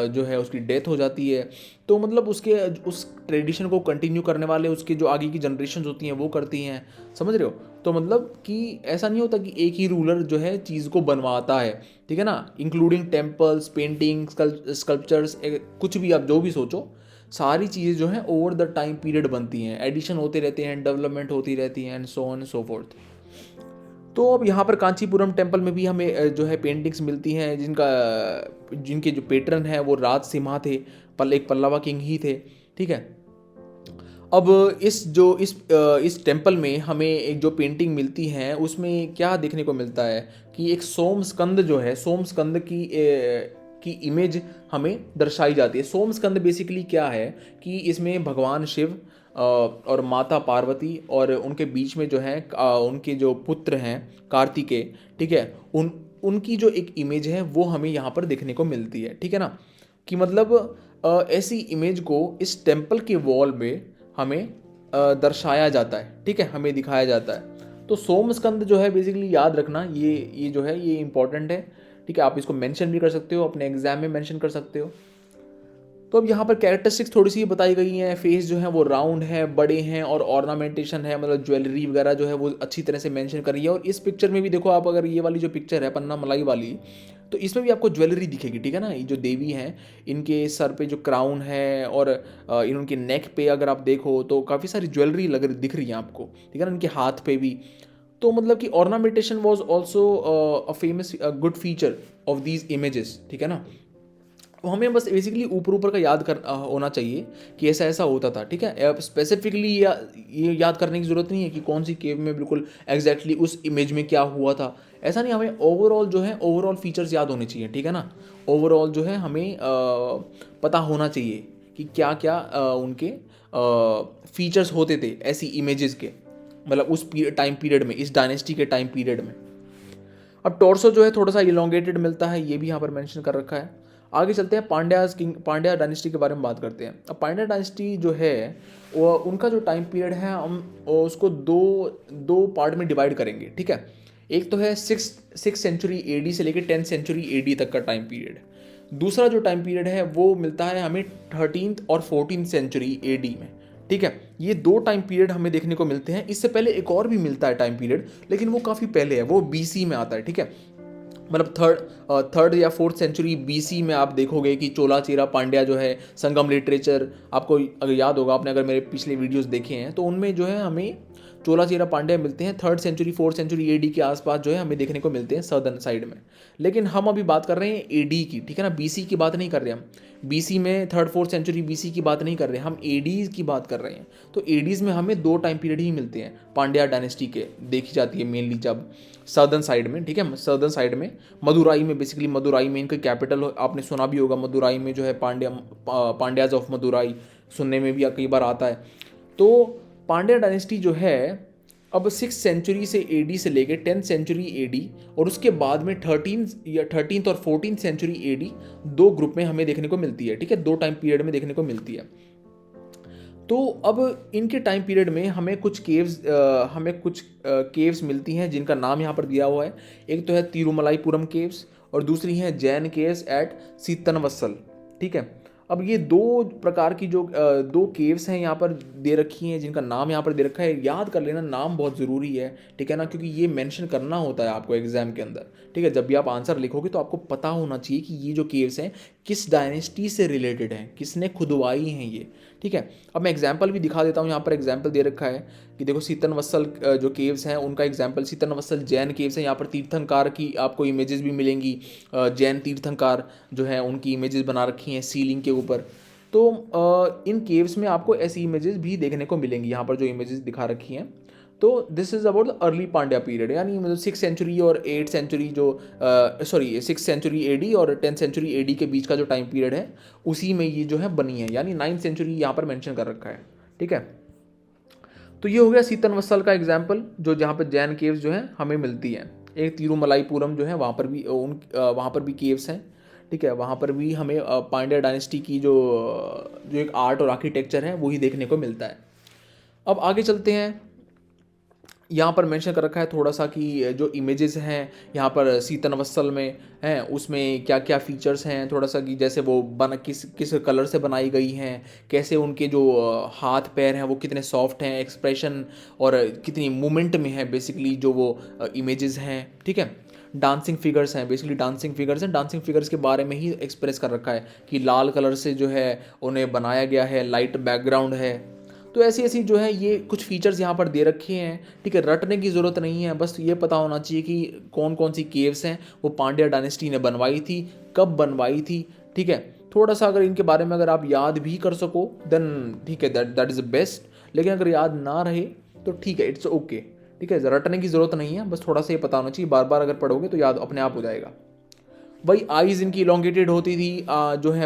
S1: जो है उसकी डेथ हो जाती है। तो मतलब उसके उस ट्रेडिशन को कंटिन्यू करने वाले उसके जो आगे की जनरेशन होती हैं वो करती हैं, समझ रहे हो। तो मतलब कि ऐसा नहीं होता कि एक ही रूलर जो है चीज़ को बनवाता है। ठीक है ना, इंक्लूडिंग टेम्पल्स, पेंटिंग्स, स्कल्पचर्स, कुछ भी आप जो भी सोचो, सारी चीज़ें जो हैं ओवर द टाइम पीरियड बनती हैं, एडिशन होते रहते हैं, डेवलपमेंट होती रहती हैं, and so on so fourth. तो अब यहाँ पर कांचीपुरम टेम्पल में भी हमें जो है पेंटिंग्स मिलती हैं जिनके जो पेट्रन है वो राज सिम्हा थे, एक पल्लवा किंग ही थे। ठीक है, अब इस टेम्पल में हमें एक जो पेंटिंग मिलती है उसमें क्या देखने को मिलता है कि एक सोम स्कंद जो है, सोम स्कंद की इमेज हमें दर्शाई जाती है। सोम स्कंद बेसिकली क्या है कि इसमें भगवान शिव और माता पार्वती और उनके बीच में जो है उनके जो पुत्र हैं कार्तिकेय। ठीक है, उनकी जो एक इमेज है वो हमें यहाँ पर देखने को मिलती है। ठीक है ना, कि मतलब ऐसी इमेज को इस टेम्पल के वॉल में हमें दर्शाया जाता है। ठीक है, हमें दिखाया जाता है। तो सोम स्कंद जो है बेसिकली याद रखना, ये जो है ये इंपॉर्टेंट है। ठीक है, आप इसको मेंशन भी कर सकते हो, अपने एग्जाम में मेंशन कर सकते हो। तो अब यहाँ पर कैरेक्टरिस्टिक्स थोड़ी सी बताई गई हैं। फेस जो है वो राउंड है, बड़े हैं, और ऑर्नामेंटेशन है, मतलब ज्वेलरी वगैरह जो है वो अच्छी तरह से मेंशन करी है। और इस पिक्चर में भी देखो आप, अगर ये वाली जो पिक्चर है पन्ना मलाई वाली, तो इसमें भी आपको ज्वेलरी दिखेगी। ठीक है ना, ये जो देवी हैं इनके सर पे जो क्राउन है और इनके नेक पे अगर आप देखो तो काफ़ी सारी ज्वेलरी दिख रही है आपको। ठीक है ना, इनके हाथ पे भी। तो मतलब कि ornamentation was also a famous good feature of these images. ठीक है ना, तो हमें बस बेसिकली ऊपर ऊपर का याद होना चाहिए कि ऐसा ऐसा होता था। ठीक है, अब स्पेसिफिकली ये याद करने की ज़रूरत नहीं है कि कौन सी केव में बिल्कुल एग्जैक्टली उस इमेज में क्या हुआ था, ऐसा नहीं। हमें ओवरऑल जो है ओवरऑल फीचर्स याद होने चाहिए। ठीक है ना, ओवरऑल जो है हमें पता होना चाहिए कि क्या क्या उनके फीचर्स होते थे ऐसी इमेजेस के, मतलब उस टाइम पीरियड में, इस डायनेस्टी के टाइम पीरियड में। अब टॉर्सो जो है थोड़ा सा इलोंगेटेड मिलता है, ये भी यहाँ पर मेंशन कर रखा है। आगे चलते हैं, पांड्या डायनेस्टी के बारे में बात करते हैं। अब पांड्या डायनेस्टी जो है वो उनका जो टाइम पीरियड है हम उसको दो पार्ट में डिवाइड करेंगे। ठीक है, एक तो है सिक्स सेंचुरी एडी से लेकर 10th सेंचुरी एडी तक का टाइम पीरियड। दूसरा जो टाइम पीरियड है वो मिलता है हमें 13th और 14th सेंचुरी एडी में। ठीक है, ये 2 टाइम पीरियड हमें देखने को मिलते हैं। इससे पहले एक और भी मिलता है टाइम पीरियड, लेकिन वो काफ़ी पहले है, वो बीसी में आता है। ठीक है, मतलब थर्ड या फोर्थ सेंचुरी बीसी में आप देखोगे कि चोला चेरा पांड्या जो है, संगम लिटरेचर, आपको अगर याद होगा, आपने अगर मेरे पिछले वीडियोस देखे हैं तो उनमें जो है हमें चोला चेरा पांड्या मिलते हैं 3rd century 4th century AD के आसपास जो है हमें देखने को मिलते हैं सदर्न साइड में। लेकिन हम अभी बात कर रहे हैं एडी की, ठीक है ना, बीसी की बात नहीं कर रहे हम। बीसी में 3rd 4th सेंचुरी बीसी की बात नहीं कर रहे, हम एडीज की बात कर रहे हैं। तो एडीज में हमें 2 टाइम पीरियड ही मिलते हैं पांड्या डायनेस्टी के, देखी जाती है मेनली जब सदर्न साइड में। ठीक है, सदर्न साइड में मदुराई में, बेसिकली मदुराई में इनका कैपिटल आपने सुना भी होगा, मदुराई में जो है पांड्याज ऑफ मदुराई सुनने में भी कई बार आता है। तो पांड्या डायनेस्टी जो है अब 6th सेंचुरी से एडी से लेके 10th सेंचुरी एडी और उसके बाद में 13th और 14th सेंचुरी एडी 2 ग्रुप में हमें देखने को मिलती है। ठीक है, 2 टाइम पीरियड में देखने को मिलती है। तो अब इनके टाइम पीरियड में हमें कुछ केव्स मिलती हैं जिनका नाम यहाँ पर दिया हुआ है। एक तो है तिरुमलाईपुरम केव्स और दूसरी है जैन केव्स एट सीतनवत्सल। ठीक है, अब ये 2 प्रकार की जो 2 केव्स हैं यहाँ पर दे रखी हैं, जिनका नाम यहाँ पर दे रखा है। याद कर लेना, नाम बहुत ज़रूरी है, ठीक है ना, क्योंकि ये मेंशन करना होता है आपको एग्जाम के अंदर। ठीक है, जब भी आप आंसर लिखोगे तो आपको पता होना चाहिए कि ये जो केव्स हैं किस डायनेस्टी से रिलेटेड हैं, किसने खुदवाई हैं ये। ठीक है, अब मैं एग्जाम्पल भी दिखा देता हूँ। यहाँ पर एग्जाम्पल दे रखा है कि देखो सीतनवत्सल जो केव्स हैं उनका एग्जाम्पल, सीतनवत्सल जैन केव्स हैं। यहाँ पर तीर्थंकार की आपको इमेजेस भी मिलेंगी, जैन तीर्थंकार जो है उनकी इमेजेस बना रखी हैं सीलिंग के ऊपर। तो इन केव्स में आपको ऐसी इमेजेस भी देखने को मिलेंगी, यहाँ पर जो इमेजेस दिखा रखी हैं। तो this is about the early Pandya period, यानी मतलब 6th सेंचुरी और 8th सेंचुरी जो 6th सेंचुरी एडी और 10th सेंचुरी एडी के बीच का जो टाइम पीरियड है उसी में ये जो है बनी है, यानी 9th सेंचुरी यहाँ पर मेंशन कर रखा है। ठीक है, तो ये हो गया सीतनवत्सल का एग्जाम्पल, जो जहाँ पर जैन केव्स जो है हमें मिलती हैं। एक तिरुमलाईपुरम जो है वहाँ पर भी केव्स हैं। ठीक है, वहाँ पर भी हमें पांड्या डायनेस्टी की जो एक आर्ट और आर्किटेक्चर है वही देखने को मिलता है। अब आगे चलते हैं। यहाँ पर मेंशन कर रखा है थोड़ा सा कि जो इमेजेस हैं यहाँ पर सीतनवत्सल में हैं उसमें क्या क्या फीचर्स हैं, थोड़ा सा कि जैसे वो किस कलर से बनाई गई हैं, कैसे उनके जो हाथ पैर हैं वो कितने सॉफ्ट हैं, एक्सप्रेशन और कितनी मूवमेंट में है बेसिकली जो वो इमेजेस हैं। ठीक है, डांसिंग फिगर्स हैं, बेसिकली डांसिंग फिगर्स हैं। डांसिंग फिगर्स के बारे में ही एक्सप्रेस कर रखा है कि लाल कलर से जो है उन्हें बनाया गया है, लाइट बैकग्राउंड है। तो ऐसी ऐसी जो है ये कुछ फीचर्स यहाँ पर दे रखे हैं। ठीक है, रटने की ज़रूरत नहीं है, बस ये पता होना चाहिए कि कौन कौन सी केव्स हैं वो पांड्या डायनेस्टी ने बनवाई थी, कब बनवाई थी। ठीक है, थोड़ा सा अगर इनके बारे में अगर आप याद भी कर सको देन ठीक है, दैट इज़ बेस्ट। लेकिन अगर याद ना रहे तो ठीक है, इट्स ओके। ठीक है, रटने की ज़रूरत नहीं है, बस थोड़ा सा ये पता होना चाहिए, बार बार अगर पढ़ोगे तो याद अपने आप हो जाएगा। वही आईज़ इनकी इलोंगेटेड होती थी, जो है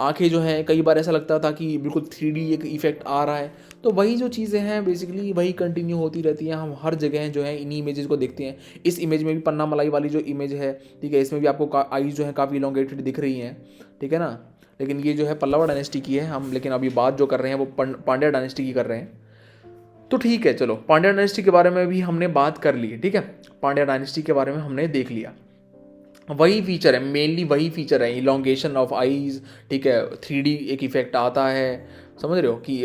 S1: आंखें जो हैं कई बार ऐसा लगता था कि बिल्कुल 3D एक इफेक्ट आ रहा है। तो वही जो चीज़ें हैं बेसिकली वही कंटिन्यू होती रहती हैं। हम हर जगह जो है इन्हीं इमेजेस को देखते हैं। इस इमेज में भी पन्ना मलाई वाली जो इमेज है, ठीक है, इसमें भी आपको आईज़ जो है काफ़ी इलोंगेटेड दिख रही हैं। ठीक है ना, लेकिन ये जो है पल्लवा डायनेस्टी की है हम, लेकिन अभी बात जो कर रहे हैं वो पांड्या डायनेस्टी की कर रहे हैं। तो ठीक है, चलो पांड्या डायनेस्टी के बारे में भी हमने बात कर ली। ठीक है, पांड्या डायनेस्टी के बारे में हमने देख लिया। वही फीचर है, मेनली वही फीचर है, इलोंगेशन ऑफ आईज। ठीक है, 3D एक इफेक्ट आता है, समझ रहे हो कि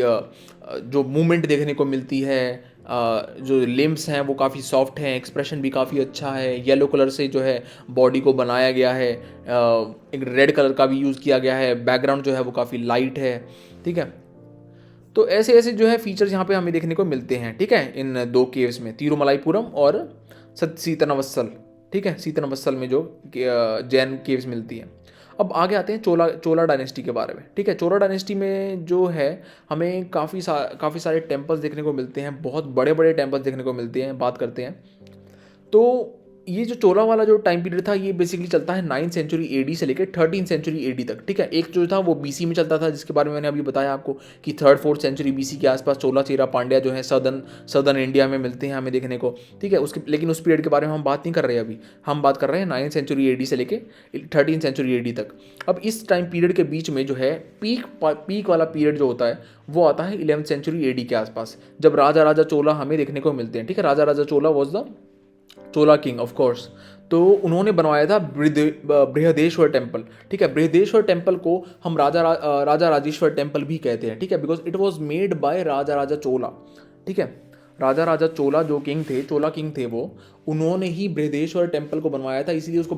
S1: जो मूवमेंट देखने को मिलती है, जो लिम्स हैं वो काफ़ी सॉफ्ट हैं, एक्सप्रेशन भी काफ़ी अच्छा है। येलो कलर से जो है बॉडी को बनाया गया है, एक रेड कलर का भी यूज़ किया गया है, बैकग्राउंड जो है वो काफ़ी लाइट है। ठीक है, तो ऐसे ऐसे जो है फीचर्स यहाँ पे हमें देखने को मिलते हैं। ठीक है, इन 2 केव्स में, तिरुमलाईपुरम और सीतनवत्सल। ठीक है, सीतनवत्सल में जो जैन केव्स मिलती हैं। अब आगे आते हैं चोला डायनेस्टी के बारे में। ठीक है, चोला डायनेस्टी में जो है हमें काफ़ी सारे टेम्पल्स देखने को मिलते हैं, बहुत बड़े बड़े टेम्पल्स देखने को मिलते हैं। बात करते हैं तो ये जो चोला वाला जो टाइम पीरियड था ये बेसिकली चलता है 9th सेंचुरी एडी से लेकर 13th सेंचुरी एडी तक। ठीक है, एक जो था वो बीसी में चलता था, जिसके बारे में मैंने अभी बताया आपको कि 3rd 4th सेंचुरी बीसी के आसपास चोला चेरा पांड्या जो है सदर्न इंडिया में मिलते हैं हमें देखने को। ठीक है, लेकिन उस पीरियड के बारे में हम बात नहीं कर रहे अभी, हम बात कर रहे हैं 9th सेंचुरी एडी से लेकर 13th सेंचुरी एडी तक। अब इस टाइम पीरियड के बीच में जो है पीक वाला पीरियड जो होता है वो आता है 11th सेंचुरी एडी के आसपास, जब राजा चोला हमें देखने को मिलते हैं। ठीक है, Raja Chola was the Chola king of course. तो उन्होंने बनवाया था बृहदेश्वर टेम्पल। ठीक है, बृहदेश्वर टेम्पल को हम राजा राजेश्वर टेम्पल भी कहते हैं। ठीक है, because it was made by Raja Raja Chola. ठीक है, राजा राजा चोला जो किंग थे, चोला किंग थे वो, उन्होंने ही बृहदेश्वर टेम्पल को बनवाया था, इसीलिए उसको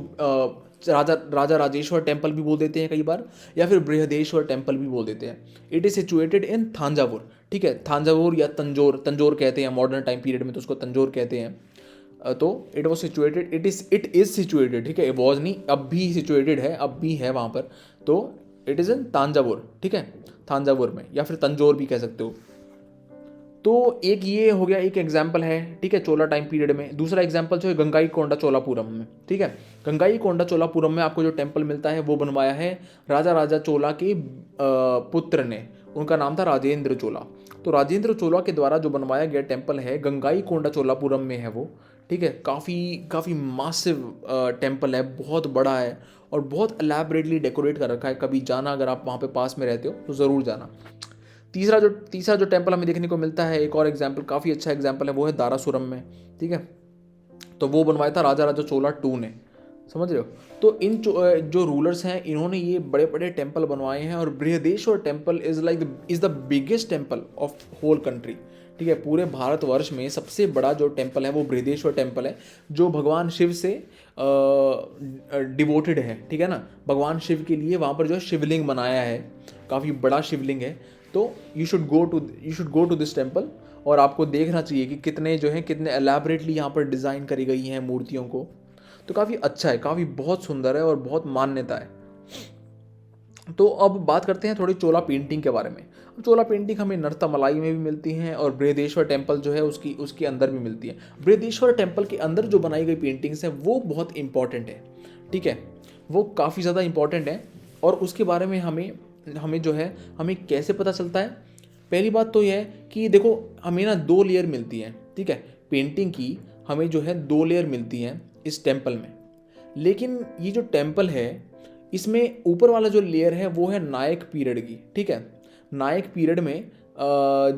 S1: राजा राजा राजेश्वर टेम्पल भी बोल देते हैं कई बार, या फिर बृहदेश्वर टेम्पल भी बोल देते हैं। It is situated in Thanjavur. ठीक है, थांजावुर या तंजोर, तंजोर कहते हैं मॉडर्न टाइम पीरियड में, तो उसको तंजोर कहते हैं। तो it was situated, it is situated. ठीक है, वॉज नहीं, अब भी सिचुएटेड है, अब भी है वहाँ पर। तो इट इज़ इन तांजावुर। ठीक है, थांजावुर में, या फिर तंजोर भी कह सकते हो। तो एक ये हो गया, एक एग्जाम्पल है। ठीक है, चोला टाइम पीरियड में। दूसरा एग्जाम्पल जो है गंगाई कोंडा चोलापुरम में। ठीक है, गंगाई कोंडा चोलापुरम में आपको जो टेम्पल मिलता है वो बनवाया है राजा राजा चोला के पुत्र ने। उनका नाम था राजेंद्र चोला। तो राजेंद्र चोला के द्वारा जो बनवाया गया टेम्पल है गंगाई कोंडा चोलापुरम में है वो। ठीक है, काफ़ी मासिव टेम्पल है, बहुत बड़ा है और बहुत एलैबोरेटली डेकोरेट कर रखा है। कभी जाना, अगर आप वहाँ पे पास में रहते हो तो ज़रूर जाना। तीसरा जो टेम्पल हमें देखने को मिलता है, एक और एग्जाम्पल, काफ़ी अच्छा एग्जाम्पल है, वो है दारासुरम में। ठीक है, तो वो बनवाया था राजा राजा चोला टू ने। समझ रहे हो? तो इन जो रूलर्स हैं, इन्होंने ये बड़े बड़े टेम्पल बनवाए हैं, और Brihadeeswara temple is the biggest temple of whole country. ठीक है, पूरे भारतवर्ष में सबसे बड़ा जो टेम्पल है वो बृहदेश्वर टेम्पल है, जो भगवान शिव से डिवोटेड है। ठीक है ना, भगवान शिव के लिए वहाँ पर जो है शिवलिंग बनाया है, काफ़ी बड़ा शिवलिंग है। तो you should go to this temple, और आपको देखना चाहिए कि कितने एलैबोरेटली यहाँ पर डिज़ाइन करी गई हैं मूर्तियों को। तो काफ़ी अच्छा है, काफ़ी बहुत सुंदर है और बहुत मान्यता है। तो अब बात करते हैं थोड़ी चोला पेंटिंग के बारे में। चोला पेंटिंग हमें नर्तमलाई में भी मिलती हैं, और बृहदेश्वर टेम्पल जो है उसके अंदर भी मिलती है। बृहदेश्वर टेम्पल के अंदर जो बनाई गई पेंटिंग्स हैं वो बहुत इंपॉर्टेंट है। ठीक है, वो काफ़ी ज़्यादा इंपॉर्टेंट है, और उसके बारे में हमें जो है हमें कैसे पता चलता है। पहली बात तो यह है कि देखो, हमें ना 2 लेयर मिलती हैं। ठीक है, पेंटिंग की हमें जो है 2 लेयर मिलती हैं इस टेम्पल में। लेकिन ये जो टेम्पल है, इसमें ऊपर वाला जो लेयर है वो है नायक पीरियड की। ठीक है, नायक पीरियड में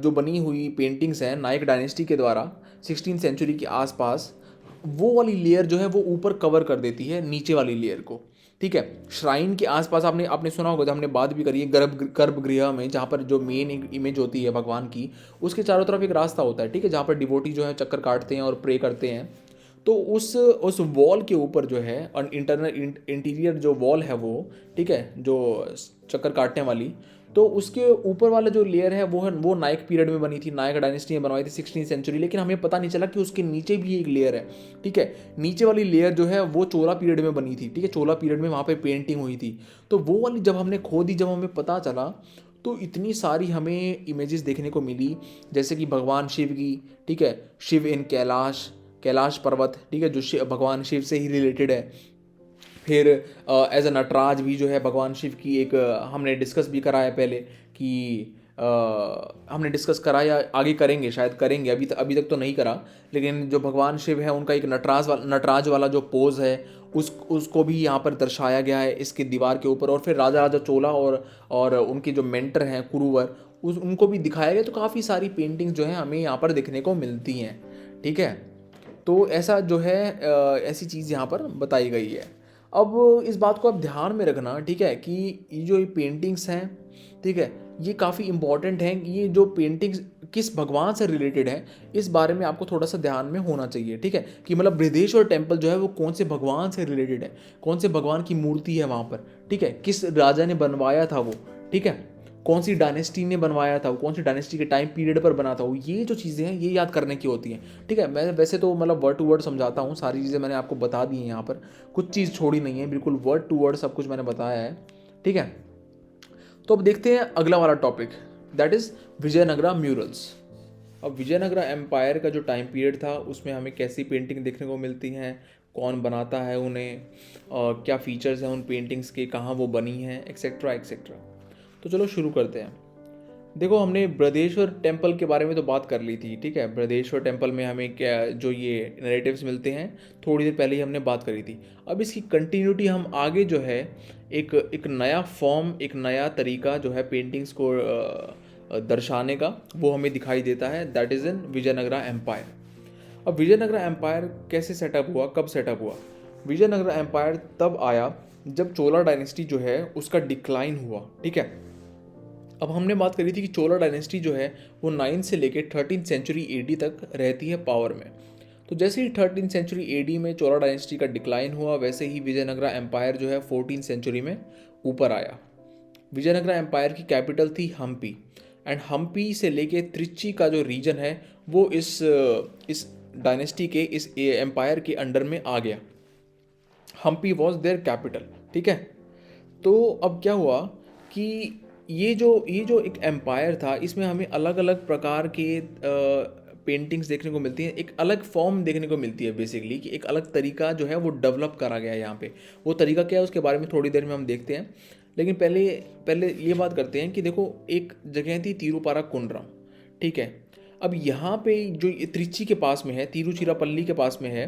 S1: जो बनी हुई पेंटिंग्स हैं नायक डायनेस्टी के द्वारा 16वीं सेंचुरी के आसपास, वो वाली लेयर जो है वो ऊपर कवर कर देती है नीचे वाली लेयर को। ठीक है, श्राइन के आसपास आपने सुना होगा, जब हमने बात भी करी है, गर्भगृह में जहाँ पर जो मेन इमेज होती है भगवान की, उसके चारों तरफ एक रास्ता होता है। ठीक है, जहाँ पर डिवोटी जो है चक्कर काटते हैं और प्रे करते हैं। तो उस वॉल के ऊपर जो है, और इंटीरियर जो वॉल है वो, ठीक है, जो चक्कर काटने वाली, तो उसके ऊपर वाला जो लेयर है वो नायक पीरियड में बनी थी, नायक डायनेस्टी में बनवाई थी 16वीं सेंचुरी। लेकिन हमें पता नहीं चला कि उसके नीचे भी एक लेयर है। ठीक है, नीचे वाली लेयर जो है वो चोला पीरियड में बनी थी। ठीक है, चोला पीरियड में वहाँ पे पेंटिंग हुई थी। तो वो वाली जब हमने खोदी, जब हमें पता चला, तो इतनी सारी हमें इमेजेस देखने को मिली, जैसे कि भगवान शिव की। ठीक है, शिव इन कैलाश पर्वत। ठीक है, जो भगवान शिव से ही रिलेटेड है। फिर एज अ नटराज भी जो है भगवान शिव की एक, हमने डिस्कस भी करा है पहले कि हमने डिस्कस करा, या आगे करेंगे, शायद करेंगे, अभी तक तो नहीं करा। लेकिन जो भगवान शिव है उनका एक नटराज वाला जो पोज है, उसको भी यहाँ पर दर्शाया गया है इसके दीवार के ऊपर। और फिर राजा राजा चोला और उनके जो मेंटर हैं कुरुवर, उनको भी दिखाया गया। तो काफ़ी सारी पेंटिंग्स जो है हमें यहाँ पर देखने को मिलती हैं। ठीक है, तो ऐसा जो है ऐसी चीज़ यहाँ पर बताई गई है। अब इस बात को आप ध्यान में रखना, ठीक है, कि ये जो पेंटिंग्स हैं, ठीक है, ये काफ़ी इंपॉर्टेंट हैं। ये जो पेंटिंग्स किस भगवान से रिलेटेड है, इस बारे में आपको थोड़ा सा ध्यान में होना चाहिए। ठीक है, कि मतलब बृहदेश्वर टेम्पल जो है वो कौन से भगवान से रिलेटेड है, कौन से भगवान की मूर्ति है वहाँ पर। ठीक है, किस राजा ने बनवाया था वो। ठीक है, कौन सी डायनेस्टी ने बनवाया था, कौन सी डायनेस्टी के टाइम पीरियड पर बना था वो। ये जो चीज़ें हैं ये याद करने की होती हैं। ठीक है, मैं वैसे तो मतलब वर्ड टू वर्ड समझाता हूँ, सारी चीज़ें मैंने आपको बता दी हैं यहाँ पर, कुछ चीज़ छोड़ी नहीं है, बिल्कुल वर्ड टू वर्ड सब कुछ मैंने बताया है। ठीक है, तो अब देखते हैं अगला वाला topic, that is Vijayanagara murals. अब विजयनगरा एम्पायर का जो टाइम पीरियड था उसमें हमें कैसी पेंटिंग देखने को मिलती हैं, कौन बनाता है उन्हें, क्या फीचर्स हैं उन पेंटिंग्स के, कहाँ वो बनी हैं, एक्सेट्रा एक्सेट्रा। तो चलो शुरू करते हैं। देखो, हमने बृहदेश्वर टेम्पल के बारे में तो बात कर ली थी। ठीक है, बृहदेश्वर टेम्पल में हमें क्या जो ये नैरेटिव्स मिलते हैं, थोड़ी देर पहले ही हमने बात करी थी। अब इसकी कंटिन्यूटी हम आगे जो है एक नया फॉर्म, एक नया तरीका जो है पेंटिंग्स को दर्शाने का, वो हमें दिखाई देता है, that is in Vijayanagara empire. अब विजयनगरा एम्पायर कैसे सेटअप हुआ, कब सेटअप हुआ? विजयनगर एम्पायर तब आया जब चोला डायनेस्टी जो है उसका डिक्लाइन हुआ, ठीक है। अब हमने बात करी थी कि चोला डायनेस्टी जो है वो 9 से लेकर 13 सेंचुरी एडी तक रहती है पावर में। तो जैसे ही 13 सेंचुरी एडी में चोला डायनेस्टी का डिक्लाइन हुआ, वैसे ही विजयनगरा एम्पायर जो है 14 सेंचुरी में ऊपर आया। विजयनगरा एम्पायर की कैपिटल थी हम्पी, एंड हम्पी से लेके त्रिची का जो रीजन है वो इस डायनेस्टी के, इस एम्पायर के अंडर में आ गया। हम्पी वॉज देयर कैपिटल, ठीक है। तो अब क्या हुआ कि ये जो एक एम्पायर था, इसमें हमें अलग अलग प्रकार के पेंटिंग्स देखने को मिलती हैं, एक अलग फॉर्म देखने को मिलती है बेसिकली, कि एक अलग तरीका जो है वो डेवलप करा गया है यहाँ पे। वो तरीका क्या है उसके बारे में थोड़ी देर में हम देखते हैं, लेकिन पहले पहले ये बात करते हैं कि देखो एक जगह थी तिरुपारा कुंड्रम, ठीक है। अब यहाँ पे जो ये त्रिची के पास में है, तिरुचिरापल्ली के पास में है,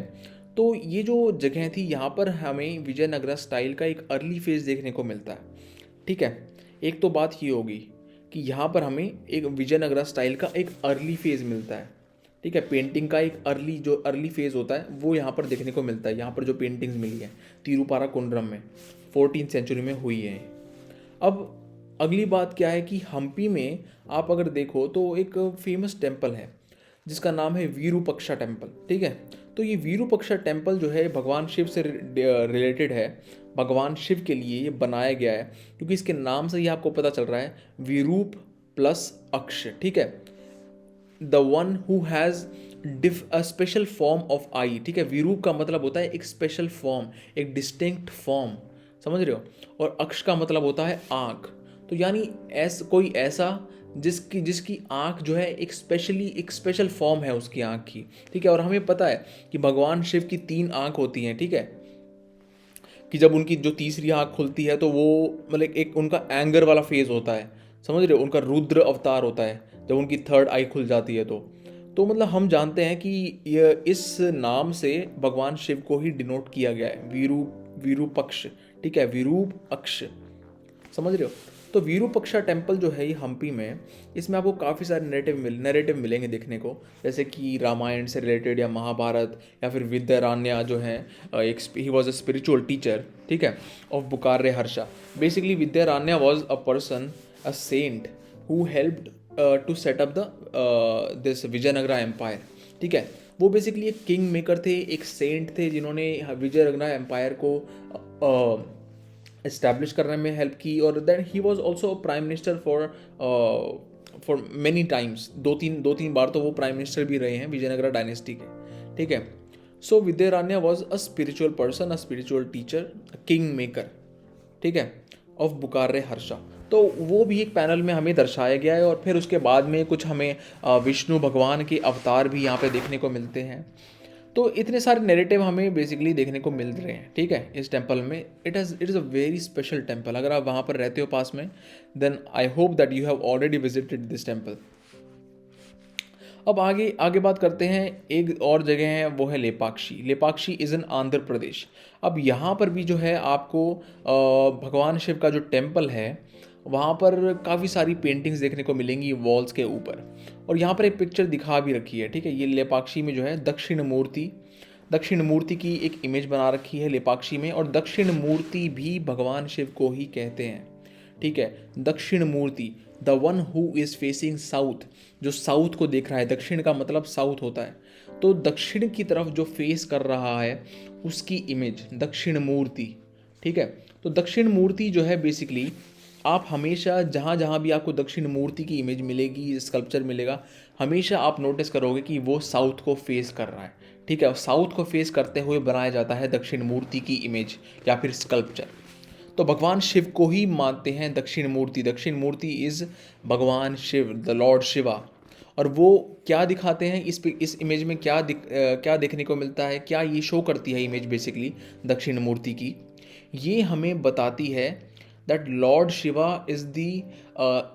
S1: तो ये जो जगह थी यहाँ पर हमें विजयनगरा स्टाइल का एक अर्ली फेज देखने को मिलता है, ठीक है। एक तो बात ये होगी कि यहाँ पर हमें एक विजयनगरा स्टाइल का एक अर्ली फेज मिलता है, ठीक है। पेंटिंग का एक अर्ली फेज होता है वो यहाँ पर देखने को मिलता है। यहाँ पर जो पेंटिंग्स मिली है तिरुपारा कुंड्रम में 14 सेंचुरी में हुई है। अब अगली बात क्या है कि हम्पी में आप अगर देखो तो एक फेमस टेम्पल है जिसका नाम है वीरूपक्षा टेम्पल, ठीक है। तो ये वीरूपक्षा टेम्पल जो है भगवान शिव से रिलेटेड है, भगवान शिव के लिए ये बनाया गया है, क्योंकि इसके नाम से ही आपको पता चल रहा है विरूप प्लस अक्ष, ठीक है। The one who has a special form of eye, ठीक है। विरूप का मतलब होता है एक स्पेशल फॉर्म, एक डिस्टिंक्ट फॉर्म, समझ रहे हो। और अक्ष का मतलब होता है आँख। तो यानी कोई ऐसा जिसकी आँख जो है एक स्पेशल फॉर्म है उसकी आँख की, ठीक है। और हमें पता है कि भगवान शिव की 3 आँख होती हैं, ठीक है। कि जब उनकी जो तीसरी आँख खुलती है तो वो मतलब एक उनका एंगर वाला फेज होता है, समझ रहे हो, उनका रुद्र अवतार होता है जब उनकी 3rd आई खुल जाती है। तो मतलब हम जानते हैं कि ये इस नाम से भगवान शिव को ही डिनोट किया गया है, विरूपक्ष, ठीक है, विरूप अक्ष, समझ रहे हो। तो विरूपक्षा टेम्पल जो है ये हम्पी में, इसमें आपको काफ़ी सारे नैरेटिव मिलेंगे देखने को, जैसे कि रामायण से रिलेटेड या महाभारत, या फिर विद्यारण्य जो है एक he was a spiritual teacher, ठीक है, ऑफ बुकार्य हर्षा। Basically Vidyaranya was a person, a saint who helped to set up this Vijayanagara empire, ठीक है। वो बेसिकली एक किंग मेकर थे, एक सेंट थे जिन्होंने विजयनगरा एम्पायर को इस्टेब्लिश करने में हेल्प की। और then he was also prime minister for many times, दो तीन बार तो वो प्राइम मिनिस्टर भी रहे हैं विजयनगरा डायनेस्टी के, ठीक है। So Vidyaranya was a spiritual person, a spiritual teacher, kingmaker, ठीक है, ऑफ बुकार्य हर्षा। तो वो भी एक पैनल में हमें दर्शाया गया है। और फिर उसके बाद में कुछ हमें विष्णु भगवान के अवतार भी यहाँ पे देखने को मिलते हैं। तो इतने सारे नैरेटिव हमें बेसिकली देखने को मिल रहे हैं, ठीक है, इस टेम्पल में। It is a very special temple. अगर आप वहाँ पर रहते हो पास में, then I hope that you have already visited this temple. अब आगे आगे बात करते हैं। एक और जगह है वो है लेपाक्षी। Lepakshi is in Andhra Pradesh. अब यहाँ पर भी जो है आपको भगवान शिव का जो टेम्पल है वहाँ पर काफ़ी सारी पेंटिंग्स देखने को मिलेंगी वॉल्स के ऊपर। और यहाँ पर एक पिक्चर दिखा भी रखी है, ठीक है। ये लेपाक्षी में जो है दक्षिण मूर्ति की एक इमेज बना रखी है लेपाक्षी में। और दक्षिण मूर्ति भी भगवान शिव को ही कहते हैं, ठीक है। Dakshinamurthy, the one who is facing south, जो साउथ को देख रहा है। दक्षिण का मतलब साउथ होता है, तो दक्षिण की तरफ जो फेस कर रहा है उसकी इमेज दक्षिण मूर्ति, ठीक है। तो दक्षिण मूर्ति जो है बेसिकली आप हमेशा जहाँ जहाँ भी आपको दक्षिण मूर्ति की इमेज मिलेगी, स्कल्पचर मिलेगा, हमेशा आप नोटिस करोगे कि वो साउथ को फेस कर रहा है, ठीक है। साउथ को फेस करते हुए बनाया जाता है दक्षिण मूर्ति की इमेज या फिर स्कल्पचर। तो भगवान शिव को ही मानते हैं दक्षिण मूर्ति। दक्षिण मूर्ति इज़ भगवान शिव, द लॉर्ड शिवा। और वो क्या दिखाते हैं इस इमेज में, क्या देखने को मिलता है, क्या ये शो करती है इमेज बेसिकली दक्षिण मूर्ति की। ये हमें बताती है that Lord Shiva is the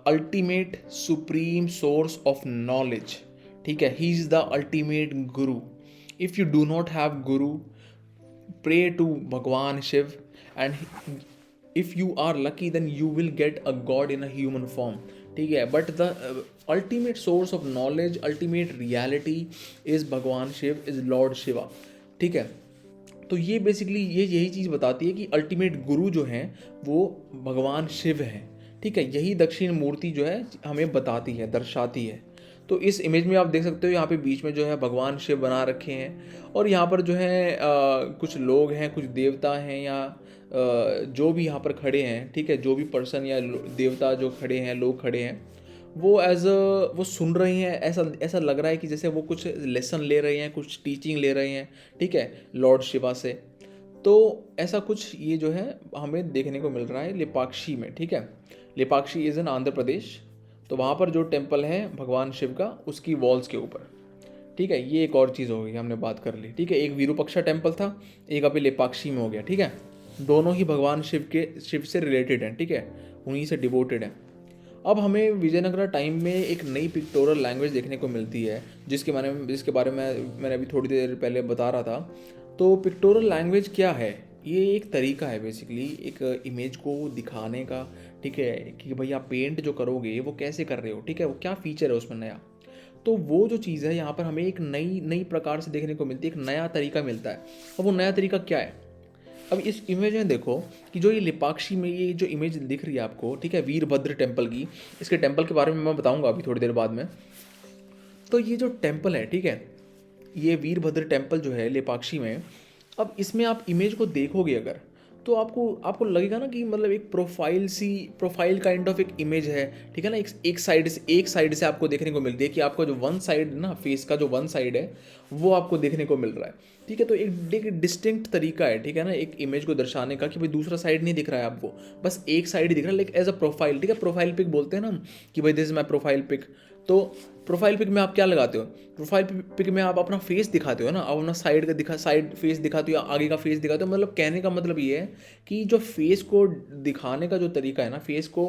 S1: ultimate supreme source of knowledge, ठीक है। He is the ultimate Guru. If you do not have Guru, pray to Bhagwan Shiv, and if you are lucky then you will get a god in a human form, ठीक है। But the ultimate source of knowledge, ultimate reality is भगवान Shiv, is Lord Shiva, ठीक है। तो ये basically ये यही चीज़ बताती है कि अल्टीमेट गुरु जो हैं वो भगवान शिव हैं, ठीक है। यही दक्षिण मूर्ति जो है हमें बताती है, दर्शाती है। तो इस इमेज में आप देख सकते हो यहाँ पे बीच में जो है भगवान शिव बना रखे हैं, और यहाँ पर जो है कुछ लोग हैं, कुछ देवता हैं, या जो भी यहाँ पर खड़े हैं, ठीक है, जो भी पर्सन या देवता जो खड़े हैं, लोग खड़े हैं, वो वो सुन रहे हैं। ऐसा ऐसा लग रहा है कि जैसे वो कुछ लेसन ले रहे हैं, कुछ टीचिंग ले रहे हैं, ठीक है, लॉर्ड शिवा से। तो ऐसा कुछ ये जो है हमें देखने को मिल रहा है लेपाक्षी में, ठीक है। Lepakshi is in Andhra Pradesh. तो वहाँ पर जो टेम्पल है भगवान शिव का, उसकी वॉल्स के ऊपर, ठीक है। ये एक और चीज़ हो गई, हमने बात कर ली, ठीक है। एक विरूपक्षा टेम्पल था, एक अभी लेपाक्षी में हो गया, ठीक है। दोनों ही भगवान शिव से रिलेटेड हैं, ठीक है, उन्हीं से डिवोटेड हैं। अब हमें विजयनगरा टाइम में एक नई पिक्टोरल लैंग्वेज देखने को मिलती है, जिसके बारे में मैंने अभी थोड़ी देर पहले बता रहा था। तो पिक्टोरल लैंग्वेज क्या है? ये एक तरीका है बेसिकली एक इमेज को दिखाने का, ठीक है, कि भाई आप पेंट जो करोगे वो कैसे कर रहे हो, ठीक है, वो क्या फीचर है उसमें नया। तो वो जो चीज़ है यहाँ पर हमें एक नई नई प्रकार से देखने को मिलती है, एक नया तरीका मिलता है। अब वो नया तरीका क्या है? अब इस इमेज में देखो कि जो ये लेपाक्षी में ये जो इमेज दिख रही है आपको, ठीक है, वीरभद्र टेम्पल की, इसके टेम्पल के बारे में मैं बताऊंगा अभी थोड़ी देर बाद में। तो ये जो टेम्पल है, ठीक है, ये वीरभद्र टेम्पल जो है लेपाक्षी में, अब इसमें आप इमेज को देखोगे अगर, तो आपको आपको लगेगा ना कि मतलब एक प्रोफाइल काइंड ऑफ एक इमेज है, ठीक है ना। एक साइड से आपको देखने को मिलती है कि आपका जो वन साइड ना, फेस का जो वन साइड है वो आपको देखने को मिल रहा है, ठीक है। तो एक डिस्टिंक्ट तरीका है, ठीक है ना, एक इमेज को दर्शाने का कि भाई दूसरा साइड नहीं दिख रहा है आपको, बस एक साइड ही दिख रहा है, लाइक एज अ प्रोफाइल, ठीक है। प्रोफाइल पिक बोलते हैं ना हम कि भाई this is my profile pic. तो प्रोफाइल पिक में आप क्या लगाते हो? प्रोफाइल पिक में आप अपना फेस दिखाते हो ना, आप अपना साइड फेस दिखाते हो या आगे का फेस दिखाते हो। मतलब कहने का मतलब ये है कि जो फेस को दिखाने का जो तरीका है ना, फेस को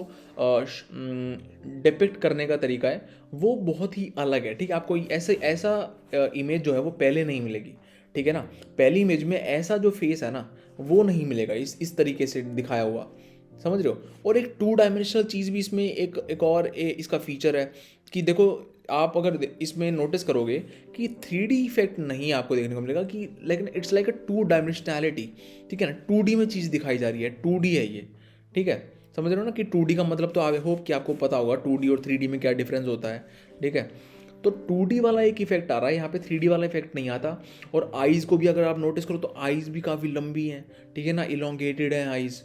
S1: डिपिक्ट करने का तरीका है, वो बहुत ही अलग है, ठीक है। आपको ऐसा इमेज जो है वो पहले नहीं मिलेगी, ठीक है ना। पहली इमेज में ऐसा जो फेस है ना वो नहीं मिलेगा इस तरीके से दिखाया हुआ, समझ रहे हो। और एक 2 डायमेंशनल चीज़ भी इसमें एक और इसका फीचर है कि देखो, आप अगर इसमें नोटिस करोगे कि 3D इफेक्ट नहीं आपको देखने को मिलेगा, कि लेकिन इट्स लाइक अ 2 डायमेंशनैलिटी, ठीक है ना। 2D में चीज़ दिखाई जा रही है, 2D है ये, ठीक है। समझ रहे हो ना कि 2D का मतलब, तो आई होप कि आपको पता होगा 2D और 3D में क्या डिफरेंस होता है, ठीक है। तो 2D वाला एक इफेक्ट आ रहा है यहाँ पे, 3D वाला इफेक्ट नहीं आता। और आईज़ को भी अगर आप नोटिस करो तो आईज़ भी काफ़ी लंबी हैं, ठीक है ना, इलोंगेटेड है आईज़।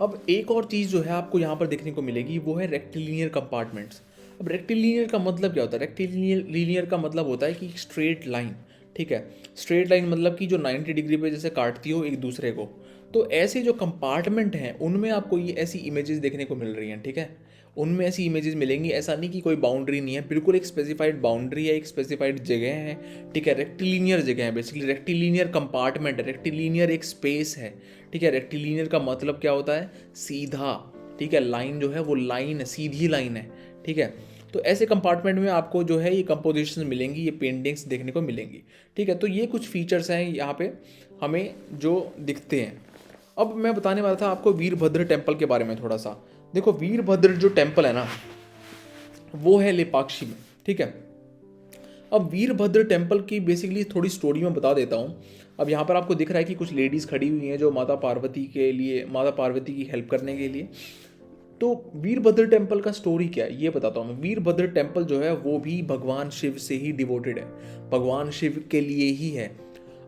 S1: अब एक और चीज़ जो है आपको यहाँ पर देखने को मिलेगी वो है रेक्टिलिनियर कंपार्टमेंट्स। अब रेक्टिलिनियर का मतलब क्या होता है? रेक्टिलिनियर का मतलब होता है कि स्ट्रेट लाइन, ठीक है। स्ट्रेट लाइन मतलब कि जो 90 डिग्री पे जैसे काटती हो एक दूसरे को। तो ऐसे जो कंपार्टमेंट हैं उनमें आपको ये ऐसी इमेजेस देखने को मिल रही हैं, ठीक है। उनमें ऐसी इमेजेस मिलेंगी, ऐसा नहीं कि कोई बाउंड्री नहीं है, बिल्कुल एक स्पेसिफाइड बाउंड्री है, एक स्पेसिफाइड जगह है, ठीक है। रेक्टिलिनियर जगह है बेसिकली, रेक्टिलिनियर कंपार्टमेंट है, रेक्टिलिनियर एक स्पेस है, ठीक है। रेक्टिलिनियर का मतलब क्या होता है? सीधा, ठीक है। लाइन जो है वो लाइन है, सीधी लाइन है, ठीक है। तो ऐसे कंपार्टमेंट में आपको जो है ये कंपोजिशन मिलेंगी, ये पेंटिंग्स देखने को मिलेंगी, ठीक है। तो ये कुछ फीचर्स हैं यहाँ पे हमें जो दिखते हैं। अब मैं बताने वाला था आपको वीरभद्र टेम्पल के बारे में थोड़ा सा। देखो, वीरभद्र जो टेम्पल है ना वो है लेपाक्षी में, ठीक है। अब वीरभद्र टेम्पल की बेसिकली थोड़ी स्टोरी मैं बता देता हूँ। अब यहाँ पर आपको दिख रहा है कि कुछ लेडीज़ खड़ी हुई हैं जो माता पार्वती की हेल्प करने के लिए। तो वीरभद्र टेम्पल का स्टोरी क्या है ये बताता हूँ मैं। वीरभद्र टेम्पल जो है वो भी भगवान शिव से ही डिवोटेड है, भगवान शिव के लिए ही है।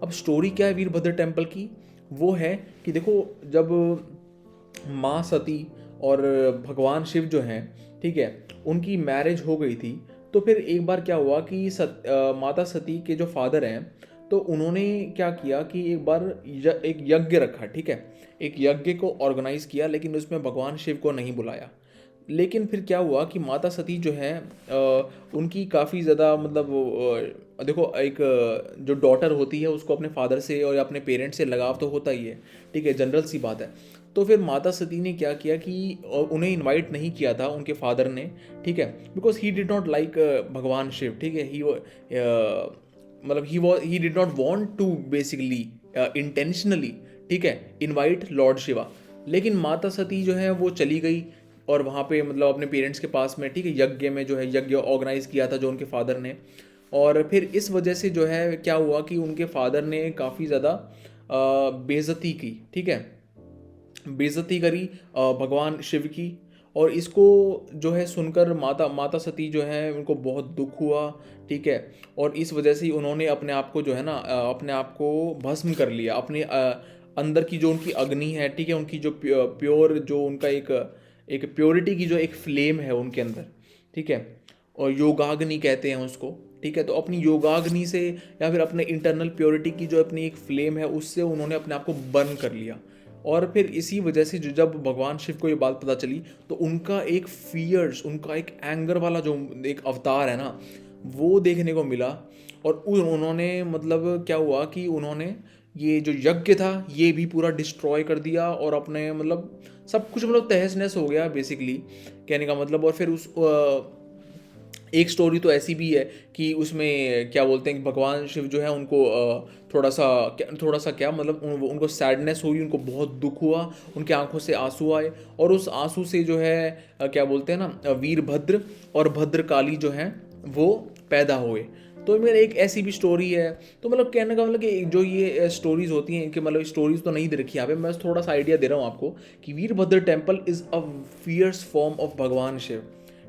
S1: अब स्टोरी क्या है वीरभद्र टेम्पल की? वो है कि देखो, जब माँ सती और भगवान शिव जो हैं, ठीक है, उनकी मैरिज हो गई थी। तो फिर एक बार क्या हुआ कि माता सती के जो फादर हैं, तो उन्होंने क्या किया कि एक बार एक यज्ञ रखा, ठीक है। एक यज्ञ को ऑर्गेनाइज किया, लेकिन उसमें भगवान शिव को नहीं बुलाया। लेकिन फिर क्या हुआ कि माता सती जो है उनकी काफ़ी ज़्यादा मतलब देखो, एक जो डॉटर होती है उसको अपने फादर से और अपने पेरेंट्स से लगाव तो होता ही है, ठीक है, जनरल सी बात है। तो फिर माता सती ने क्या किया कि उन्हें इनवाइट नहीं किया था उनके फादर ने, ठीक है, because he did not like भगवान शिव, ठीक है। मतलब he did not want to basically intentionally, ठीक है, इनवाइट लॉर्ड शिवा। लेकिन माता सती जो है वो चली गई और वहाँ पे मतलब अपने पेरेंट्स के पास में, ठीक है, यज्ञ में जो है यज्ञ ऑर्गेनाइज किया था जो उनके फादर ने। और फिर इस वजह से जो है क्या हुआ कि उनके फादर ने काफ़ी ज़्यादा बेइज्जती की, ठीक है, बेइज्जती करी भगवान शिव की। और इसको जो है सुनकर माता माता सती जो है उनको बहुत दुख हुआ, ठीक है। और इस वजह से ही उन्होंने अपने आप को जो है ना अपने आप को भस्म कर लिया, अपने अंदर की जो उनकी अग्नि है, ठीक है, उनकी जो प्योर जो उनका एक प्योरिटी की जो एक फ्लेम है उनके अंदर, ठीक है, और योगाग्नि कहते हैं उसको, ठीक है। तो अपनी योगाग्नि से या फिर अपने इंटरनल प्योरिटी की जो अपनी एक फ्लेम है उससे उन्होंने अपने आप को बर्न कर लिया। और फिर इसी वजह से जब भगवान शिव को ये बात पता चली तो उनका एक फियर्स, उनका एक एंगर वाला जो एक अवतार है ना वो देखने को मिला। और उन्होंने मतलब क्या हुआ कि उन्होंने ये जो यज्ञ था ये भी पूरा डिस्ट्रॉय कर दिया और अपने मतलब सब कुछ मतलब तहस नहस हो गया बेसिकली, कहने का मतलब। और फिर उस एक स्टोरी तो ऐसी भी है कि उसमें क्या बोलते हैं कि भगवान शिव जो है उनको थोड़ा सा क्या मतलब उनको सैडनेस हुई, उनको बहुत दुख हुआ, उनके आंखों से आंसू आए और उस आंसू से जो है क्या बोलते हैं ना वीरभद्र और भद्रकाली जो हैं वो पैदा हुए। तो मेरे एक ऐसी भी स्टोरी है। तो मतलब कहने का मतलब कि जो ये स्टोरीज होती हैं कि मतलब स्टोरीज तो नहीं दे रखी यहाँ पे, मैं थोड़ा सा आइडिया दे रहा हूँ आपको कि Virbhadra temple is a fierce form of भगवान शिव,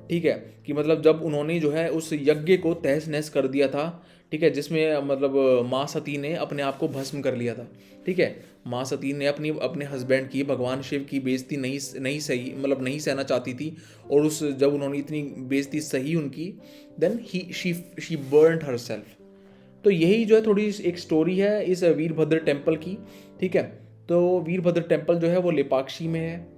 S1: ठीक है। कि मतलब जब उन्होंने जो है उस यज्ञ को तहस नहस कर दिया था, ठीक है, जिसमें मतलब माँ सती ने अपने आप को भस्म कर लिया था, ठीक है। माँ सती ने अपने हस्बैंड की, भगवान शिव की बेइज्जती नहीं सही मतलब नहीं सहना चाहती थी। और उस जब उन्होंने इतनी बेइज्जती सही उनकी, देन शी बर्न्ड हरसेल्फ। तो यही जो है थोड़ी एक स्टोरी है इस वीरभद्र टेम्पल की, ठीक है। तो वीरभद्र टेम्पल जो है वो लेपाक्षी में है।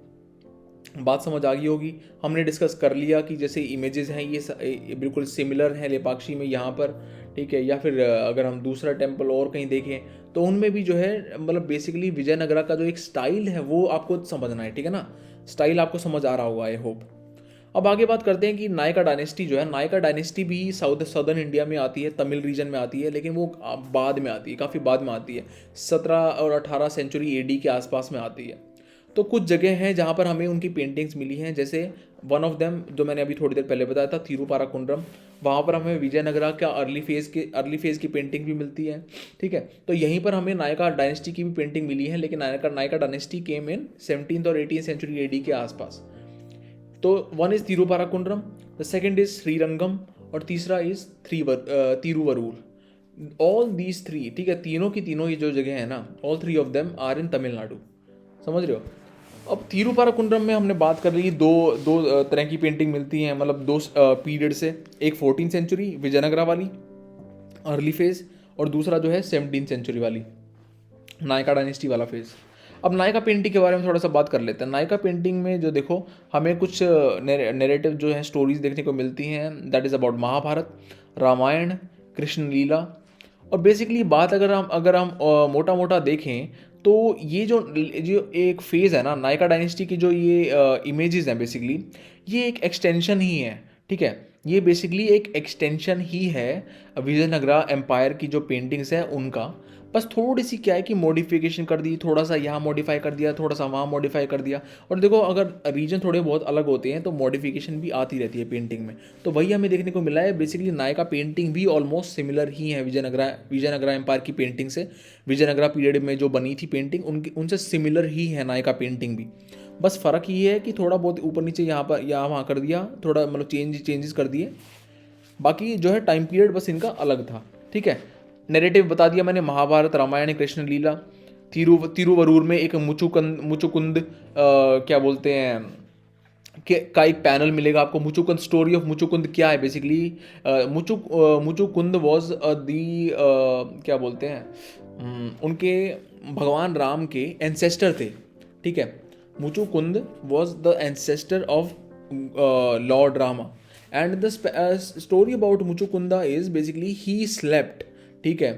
S1: बात समझ आ गई होगी। हमने डिस्कस कर लिया कि जैसे इमेजेस हैं ये बिल्कुल सिमिलर हैं लेपाक्षी में यहाँ पर, ठीक है। या फिर अगर हम दूसरा टेम्पल और कहीं देखें तो उनमें भी जो है मतलब बेसिकली विजयनगरा का जो एक स्टाइल है वो आपको समझना है, ठीक है ना। स्टाइल आपको समझ आ रहा होगा आई होप। अब आगे बात करते हैं कि नायका डायनेस्टी जो है, नायका डायनेस्टी भी सदर्न इंडिया में आती है, तमिल रीजन में आती है, लेकिन वो बाद में आती है, काफ़ी बाद में आती है, 17 और 18 सेंचुरी एडी के आसपास में आती है। तो कुछ जगह हैं जहाँ पर हमें उनकी पेंटिंग्स मिली हैं, जैसे वन ऑफ देम जो मैंने अभी थोड़ी देर पहले बताया था थिरुपाराकुंड्रम, वहाँ पर हमें विजयनगरा का अर्ली फेज़ की पेंटिंग भी मिलती है, ठीक है। तो यहीं पर हमें नायका डायनेस्टी की भी पेंटिंग मिली है, लेकिन नायका डायनेस्टी केम इन 17th और 18th सेंचुरी एडी के आसपास। तो one is Thiruparankundram, the second is Srirangam और तीसरा is Thiruvarur. All these three, ठीक है, तीनों की तीनों ये जो जगह है ना, all three of them are in Tamil Nadu, समझ रहे हो। अब तिरुपाराकुंड्रम में हमने बात कर ली, दो दो तरह की पेंटिंग मिलती हैं, मतलब दो पीरियड से, एक 14th सेंचुरी विजयनगरा वाली अर्ली फेज और दूसरा जो है 17th सेंचुरी वाली नायका डायनेस्टी वाला फेज। अब नायका पेंटिंग के बारे में थोड़ा सा बात कर लेते हैं। नायका पेंटिंग में जो देखो हमें कुछ नैरेटिव जो है स्टोरीज देखने को मिलती हैं, that is about Mahabharata, Ramayana, Krishna Leela. और बेसिकली बात अगर हम मोटा मोटा देखें तो ये जो एक फेज़ है ना नायका डायनेस्टी की, जो ये इमेजेस हैं बेसिकली ये एक एक्सटेंशन ही है, ठीक है। ये बेसिकली एक एक्सटेंशन ही है विजयनगरा एम्पायर की जो पेंटिंग्स है उनका। बस थोड़ी सी क्या है कि मॉडिफिकेशन कर दी, थोड़ा सा यहाँ मॉडिफाई कर दिया, थोड़ा सा वहाँ मॉडिफाई कर दिया। और देखो अगर रीजन थोड़े बहुत अलग होते हैं तो मॉडिफिकेशन भी आती रहती है पेंटिंग में। तो वही हमें देखने को मिला है। बेसिकली नायका पेंटिंग भी ऑलमोस्ट सिमिलर ही है विजयनगरा एम्पायर की पेंटिंग से। विजयनगरा पीरियड में जो बनी थी पेंटिंग उनकी उनसे सिमिलर ही है नायका पेंटिंग भी। बस फ़र्क ये है कि थोड़ा बहुत ऊपर नीचे यहाँ पर यहाँ वहाँ कर दिया, थोड़ा मतलब चेंजेस कर दिए। बाकी जो है टाइम पीरियड बस इनका अलग था, ठीक है। नैरेटिव बता दिया मैंने, महाभारत, रामायण, कृष्ण लीला। तिरुवरूर में एक मुचुकुंद क्या बोलते हैं का एक पैनल मिलेगा आपको। मुचुकुंद, स्टोरी ऑफ मुचुकुंद क्या है बेसिकली, मुचुकुंद वॉज दी क्या बोलते हैं उनके भगवान राम के एंसेस्टर थे, ठीक है। Muchukunda was the ancestor of lord Rama. And the story about Muchukunda is basically he slept, ठीक है,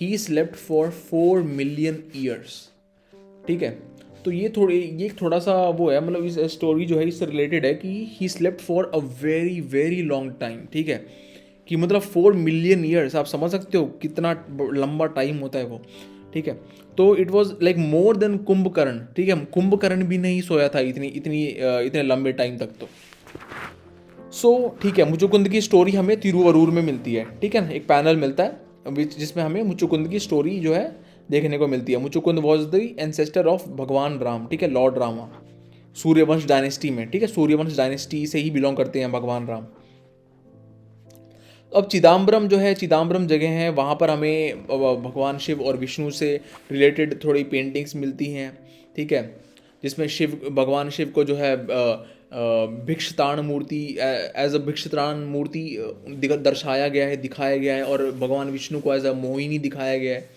S1: he slept for 4 million years, ठीक है। तो ये थोड़ा सा वो है, मतलब इस स्टोरी जो है इससे रिलेटेड है कि ही slept for a very very long time, ठीक है। कि मतलब 4 मिलियन ईयर्स, आप समझ सकते हो कितना लंबा टाइम होता है वो, ठीक है। तो it was like more than Kumbhakarna, ठीक है। कुंभकर्ण भी नहीं सोया था इतने लंबे टाइम तक। तो ठीक है, मुचुकुंद की स्टोरी हमें तिरुवरूर में मिलती है, ठीक है ना। एक पैनल मिलता है जिसमें हमें मुचुकुंद की स्टोरी जो है देखने को मिलती है। Muchukunda was the ancestor of भगवान राम, ठीक है, लॉर्ड रामा, सूर्यवंश डायनेस्टी में, ठीक है, सूर्यवंश डायनेस्टी से ही बिलोंग करते हैं भगवान राम। अब चिदम्बरम जो है, चिदम्बरम जगह है, वहाँ पर हमें भगवान शिव और विष्णु से रिलेटेड थोड़ी पेंटिंग्स मिलती हैं, ठीक है, जिसमें भगवान शिव को जो है भिक्षताण मूर्ति, एज अ भिक्षताण मूर्ति दर्शाया गया है, दिखाया गया है, और भगवान विष्णु को एज अ मोहिनी दिखाया गया है।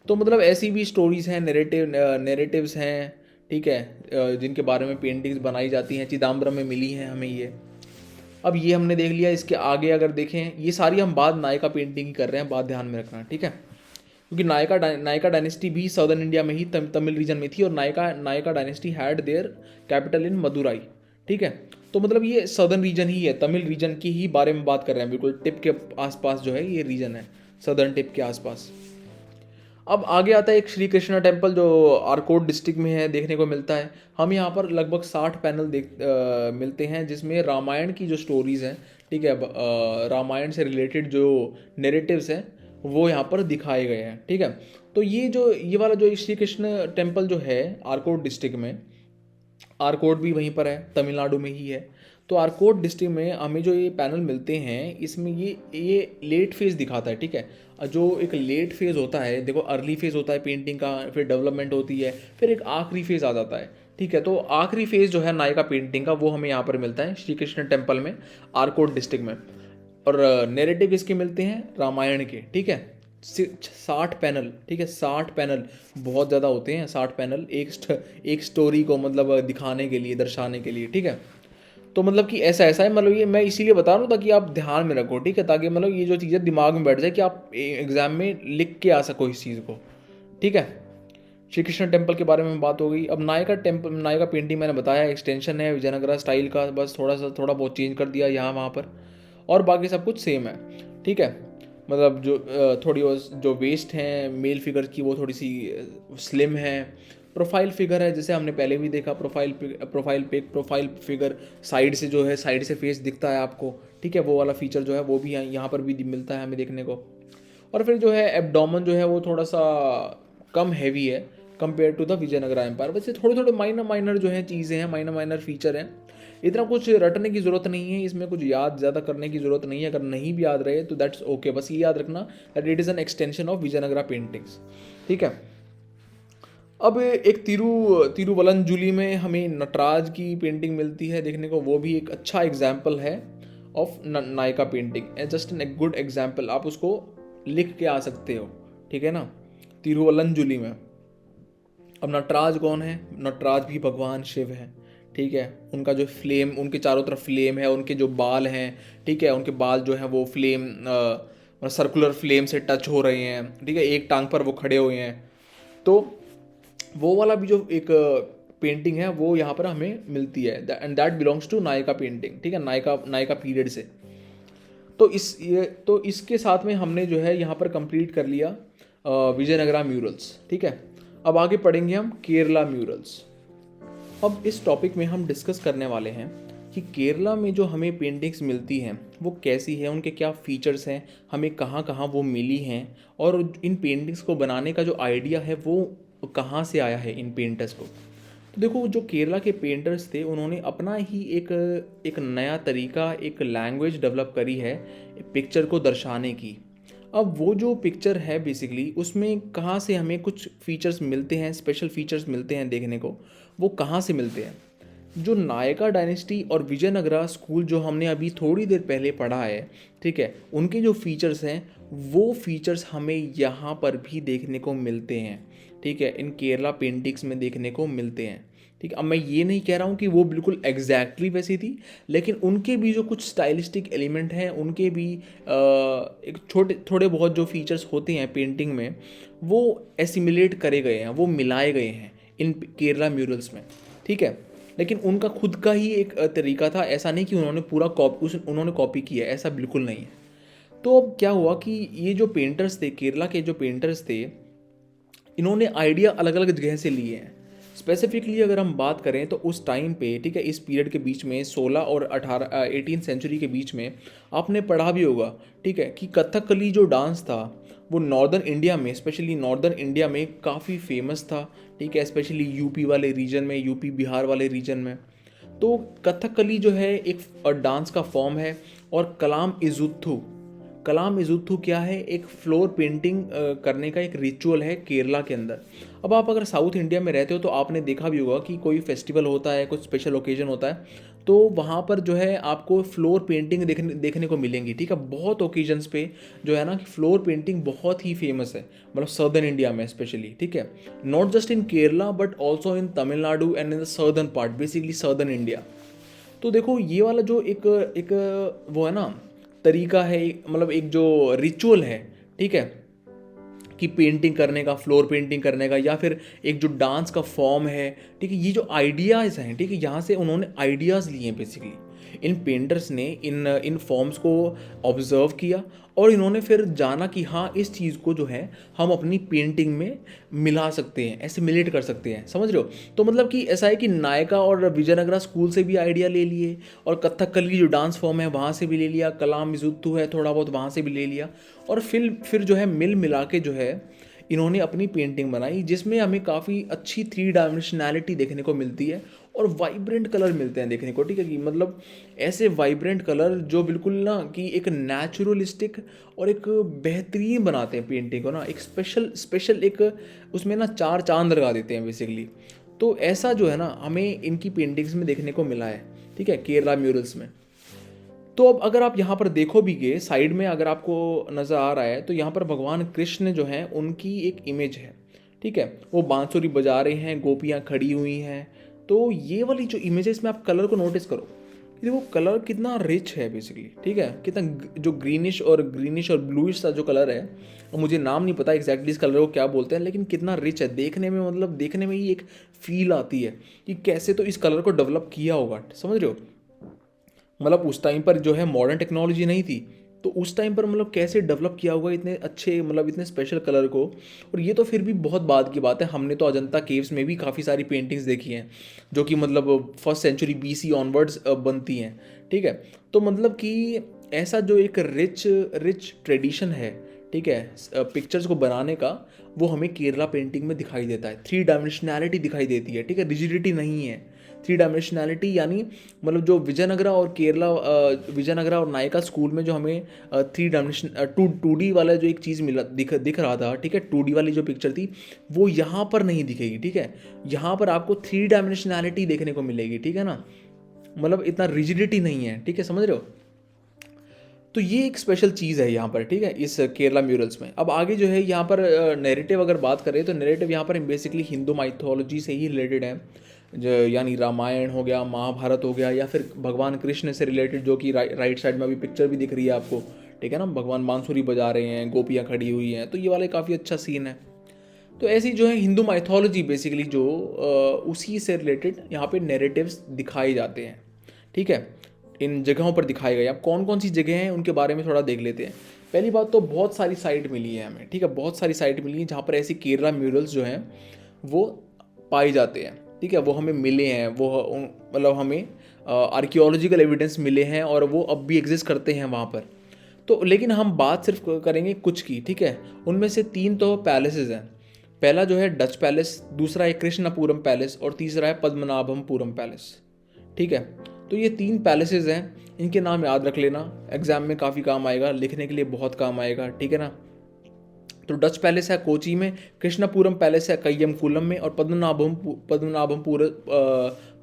S1: तो मतलब ऐसी भी स्टोरीज़ हैं, नेरेटिव्स हैं, ठीक है, जिनके बारे में पेंटिंग्स बनाई जाती हैं, चिदम्बरम में मिली हैं हमें ये। अब ये हमने देख लिया। इसके आगे अगर देखें, ये सारी हम बाद नायका पेंटिंग की कर रहे हैं, बात ध्यान में रखना, ठीक है, क्योंकि नायका डायनेस्टी भी साउदर्न इंडिया में ही तमिल रीजन में थी, और Nykaa dynasty had their capital in Madurai, ठीक है। तो मतलब ये सदर्न रीजन ही है, तमिल रीजन की ही बारे में बात कर रहे हैं, बिल्कुल टिप के आसपास जो है ये रीजन है, सदर्न टिप के आसपास। अब आगे आता है एक श्री कृष्णा टेम्पल, जो आरकोट डिस्ट्रिक्ट में है, देखने को मिलता है। हम यहाँ पर लगभग 60 पैनल मिलते हैं, जिसमें रामायण की जो स्टोरीज़ हैं, ठीक है, रामायण से रिलेटेड जो नेरेटिव्स हैं वो यहाँ पर दिखाए गए हैं, ठीक है। तो ये वाला जो श्री कृष्ण टेम्पल जो है आरकोट डिस्ट्रिक्ट में, आरकोट भी वहीं पर है, तमिलनाडु में ही है। तो आरकोट डिस्ट्रिक्ट में हमें जो ये पैनल मिलते हैं, इसमें ये लेट फेज़ दिखाता है, ठीक है। जो एक लेट फेज़ होता है, देखो अर्ली फेज़ होता है पेंटिंग का, फिर डेवलपमेंट होती है, फिर एक आखिरी फेज़ आ जाता है, ठीक है। तो आखिरी फेज़ जो है नायका पेंटिंग का, वो हमें यहाँ पर मिलता है श्री कृष्ण टेम्पल में, आरकोट डिस्ट्रिक्ट में। और नेरेटिव इसके मिलते हैं रामायण के, ठीक है, 60 पैनल, ठीक है, 60 पैनल बहुत ज़्यादा होते हैं, 60 पैनल एक स्टोरी को मतलब दिखाने के लिए, दर्शाने के लिए, ठीक है। तो मतलब कि ऐसा है, मतलब ये मैं इसीलिए बता रहा हूँ ताकि आप ध्यान में रखो, ठीक है, ताकि मतलब ये जो चीज़ें दिमाग में बैठ जाए कि आप एग्ज़ाम में लिख के आ सको इस चीज़ को, ठीक है। श्री कृष्ण टेम्पल के बारे में बात हो गई। अब नायका पेंटिंग मैंने बताया एक्सटेंशन है विजयनगरा स्टाइल का, बस थोड़ा बहुत चेंज कर दिया यहाँ वहाँ पर, और बाकी सब कुछ सेम है, ठीक है। मतलब जो थोड़ी जो वेस्ट हैं मेल फिगर की, वो थोड़ी सी स्लिम है। प्रोफाइल फिगर है, जैसे हमने पहले भी देखा, प्रोफाइल फिगर साइड से जो है, साइड से फेस दिखता है आपको, ठीक है, वो वाला फीचर जो है वो भी यहाँ पर भी मिलता है हमें देखने को। और फिर जो है एब्डोमेन जो है वो थोड़ा सा कम हैवी है compare to the Vijayanagara empire. वैसे थोड़े माइनर जो है चीज़ें हैं, माइनर फीचर हैं, इतना कुछ रटने की ज़रूरत नहीं है, इसमें कुछ याद ज़्यादा करने की ज़रूरत नहीं है। अगर नहीं भी याद रहे तो दैट्स ओके, बस ये याद रखना that it is an extension of Vijayanagara paintings, ठीक है। अब एक तिरुवलंजुली में हमें नटराज की पेंटिंग मिलती है देखने को, वो भी एक अच्छा एग्जाम्पल है of Nykaa painting, just an good example, आप उसको लिख के आ सकते हो, ठीक है ना, तिरुवलंजुली में। अब नटराज कौन है? नटराज भी भगवान शिव है, ठीक है। उनका जो फ्लेम, उनके चारों तरफ फ्लेम है, उनके जो बाल हैं, ठीक है, उनके बाल जो हैं वो फ्लेम सर्कुलर फ्लेम से टच हो रहे हैं, ठीक है, एक टांग पर वो खड़े हुए हैं। तो वो वाला भी जो एक पेंटिंग है वो यहाँ पर हमें मिलती है, and that belongs to Nayaka painting, ठीक है, नायका पीरियड से। तो इसके साथ में हमने जो है यहाँ पर कंप्लीट कर लिया विजयनगरा म्यूरल्स, ठीक है। अब आगे पढ़ेंगे हम केरला म्यूरल्स। अब इस टॉपिक में हम डिस्कस करने वाले हैं कि केरला में जो हमें पेंटिंग्स मिलती हैं वो कैसी है, उनके क्या फीचर्स हैं, हमें कहाँ कहाँ वो मिली हैं, और इन पेंटिंग्स को बनाने का जो आइडिया है वो कहाँ से आया है इन पेंटर्स को। तो देखो, जो केरला के पेंटर्स थे उन्होंने अपना ही एक नया तरीका, एक लैंग्वेज डेवलप करी है पिक्चर को दर्शाने की। अब वो जो पिक्चर है बेसिकली उसमें कहाँ से हमें कुछ फीचर्स मिलते हैं, स्पेशल फीचर्स मिलते हैं देखने को, वो कहाँ से मिलते हैं? जो नायका डायनेस्टी और विजयनगरा स्कूल जो हमने अभी थोड़ी देर पहले पढ़ा है, ठीक है, उनके जो फीचर्स हैं वो फीचर्स हमें यहाँ पर भी देखने को मिलते हैं, ठीक है, इन केरला पेंटिंग्स में देखने को मिलते हैं, ठीक है। अब मैं ये नहीं कह रहा हूँ कि वो बिल्कुल एग्जैक्टली वैसी थी, लेकिन उनके भी जो कुछ स्टाइलिस्टिक एलिमेंट हैं, उनके भी एक थोड़े बहुत जो फीचर्स होते हैं पेंटिंग में, वो एसिमिलेट करे गए हैं, वो मिलाए गए हैं इन केरला म्यूरल्स में, ठीक है। लेकिन उनका खुद का ही एक तरीका था, ऐसा नहीं कि उन्होंने कॉपी किया है, ऐसा बिल्कुल नहीं है। तो अब क्या हुआ कि ये जो पेंटर्स थे, केरला के जो पेंटर्स थे, इन्होंने आइडिया अलग अलग जगह से लिए हैं। स्पेसिफिकली अगर हम बात करें तो उस टाइम पे, ठीक है, इस पीरियड के बीच में 16 और 18 सेंचुरी के बीच में आपने पढ़ा भी होगा, ठीक है, कि कथकली जो डांस था वो नॉर्दर्न इंडिया में, स्पेशली नॉर्दर्न इंडिया में काफ़ी फेमस था, ठीक है, स्पेशली यूपी वाले रीजन में, यूपी बिहार वाले रीजन में। तो कथकली जो है एक डांस का फॉर्म है। और कलाम इजुत्थु क्या है, एक फ्लोर पेंटिंग करने का एक रिचुअल है केरला के अंदर। अब आप अगर साउथ इंडिया में रहते हो तो आपने देखा भी होगा कि कोई फेस्टिवल होता है, कुछ स्पेशल ओकेजन होता है, तो वहाँ पर जो है आपको फ्लोर पेंटिंग देखने को मिलेंगी, ठीक है। बहुत ओकेजन्स पे जो है ना कि फ्लोर पेंटिंग बहुत ही फेमस है, मतलब सदर्न इंडिया में स्पेशली, ठीक है। Not just in Kerala but also in Tamil Nadu and in the southern part, basically southern India. तो देखो ये वाला जो एक एक वो है ना तरीका है, मतलब एक जो रिचुअल है, ठीक है, कि पेंटिंग करने का, फ्लोर पेंटिंग करने का, या फिर एक जो डांस का फॉर्म है, ठीक है, ये जो आइडियाज़ हैं, ठीक है, यहाँ से उन्होंने आइडियाज़ लिए हैं बेसिकली। इन पेंटर्स ने इन इन फॉर्म्स को ऑब्जर्व किया और इन्होंने फिर जाना कि हाँ इस चीज़ को जो है हम अपनी पेंटिंग में मिला सकते हैं, एसिमिलेट कर सकते हैं, समझ रहे हो। तो मतलब कि ऐसा है कि नायका और विजयनगरा स्कूल से भी आइडिया ले लिए, और कथकली जो डांस फॉर्म है वहाँ से भी ले लिया, कलाम इजुत्तु है थोड़ा बहुत वहाँ से भी ले लिया, और फिर जो है मिल मिला के जो है इन्होंने अपनी पेंटिंग बनाई, जिसमें हमें काफ़ी अच्छी 3 डायमेंशनैलिटी देखने को मिलती है और वाइब्रेंट कलर मिलते हैं देखने को, ठीक है, कि मतलब ऐसे वाइब्रेंट कलर जो बिल्कुल ना कि एक नेचुरलिस्टिक और एक बेहतरीन बनाते हैं पेंटिंग को ना, एक स्पेशल एक उसमें ना 4 चांद लगा देते हैं बेसिकली। तो ऐसा जो है ना हमें इनकी पेंटिंग्स में देखने को मिला है, ठीक है, केरला म्यूरल्स में। तो अब अगर आप यहाँ पर देखो भी गए साइड में, अगर आपको नज़र आ रहा है तो यहाँ पर भगवान कृष्ण जो हैं उनकी एक इमेज है, ठीक है, वो बांसुरी बजा रहे हैं, गोपियाँ खड़ी हुई हैं। तो ये वाली जो इमेज है इसमें आप कलर को नोटिस करो, देखो कलर कितना रिच है बेसिकली, ठीक है, कितना जो ग्रीनिश और ब्लूइश सा जो कलर है, और मुझे नाम नहीं पता एग्जैक्टली इस कलर को क्या बोलते हैं, लेकिन कितना रिच है देखने में, मतलब देखने में ही एक फील आती है कि कैसे तो इस कलर को डेवलप किया होगा, समझ रहे हो। मतलब उस टाइम पर जो है मॉडर्न टेक्नोलॉजी नहीं थी, तो उस टाइम पर मतलब कैसे डेवलप किया होगा इतने अच्छे, मतलब इतने स्पेशल कलर को। और ये तो फिर भी बहुत बाद की बात है, हमने तो अजंता केव्स में भी काफ़ी सारी पेंटिंग्स देखी हैं जो कि मतलब फर्स्ट सेंचुरी BC ऑनवर्ड्स बनती हैं, ठीक है। तो मतलब कि ऐसा जो एक रिच रिच ट्रेडिशन है, ठीक है, पिक्चर्स को बनाने का, वो हमें केरला पेंटिंग में दिखाई देता है। 3 डायमेंशनैलिटी दिखाई देती है, ठीक है, रिजिडिटी नहीं है। 3 डायमेंशनैलिटी यानी मतलब जो विजयनगरा और नायका स्कूल में जो हमें 3 डायमेंशन 2D वाला जो एक चीज़ मिला दिख रहा था, ठीक है, 2D वाली जो पिक्चर थी वो यहाँ पर नहीं दिखेगी, ठीक है। यहाँ पर आपको 3 डायमेंशनैलिटी देखने को मिलेगी, ठीक है ना, मतलब इतना रिजिडिटी नहीं है, ठीक है, समझ रहे हो। तो ये एक स्पेशल चीज़ है यहाँ पर, ठीक है, इस केरला म्यूरल्स में। अब आगे जो है यहाँ पर नैरेटिव अगर बात करें तो नैरेटिव यहाँ पर बेसिकली हिंदू माइथोलॉजी से ही रिलेटेड है, यानी रामायण हो गया, महाभारत हो गया, या फिर भगवान कृष्ण से रिलेटेड, जो कि राइट साइड में अभी पिक्चर भी दिख रही है आपको, ठीक है ना, भगवान बांसुरी बजा रहे हैं, गोपियाँ खड़ी हुई हैं, तो ये वाला काफ़ी अच्छा सीन है। तो ऐसी जो है हिंदू माइथोलॉजी बेसिकली जो उसी से रिलेटेड यहाँ पे नैरेटिव्स दिखाए जाते हैं, ठीक है, इन जगहों पर दिखाए गए। अब कौन कौन सी जगह हैं उनके बारे में थोड़ा देख लेते हैं। पहली बात तो बहुत सारी साइट मिली है हमें, ठीक है, बहुत सारी साइट मिली है जहाँ पर ऐसी केरला म्यूरल्स जो हैं वो पाए जाते हैं, ठीक है, वो हमें मिले हैं, वो मतलब हमें आर्कियोलॉजिकल एविडेंस मिले हैं और वो अब भी एग्जिस्ट करते हैं वहाँ पर। तो लेकिन हम बात सिर्फ करेंगे कुछ की, ठीक है। उनमें से 3 तो पैलेसेस हैं। पहला जो है डच पैलेस, दूसरा है कृष्णपुरम पैलेस, और तीसरा है पद्मनाभपुरम पैलेस, ठीक है। तो ये 3 पैलेसेस हैं, इनके नाम याद रख लेना, एग्जाम में काफ़ी काम आएगा, लिखने के लिए बहुत काम आएगा, ठीक है ना। तो डच पैलेस है कोची में, कृष्णपुरम पैलेस है कय्यमकुलम में, और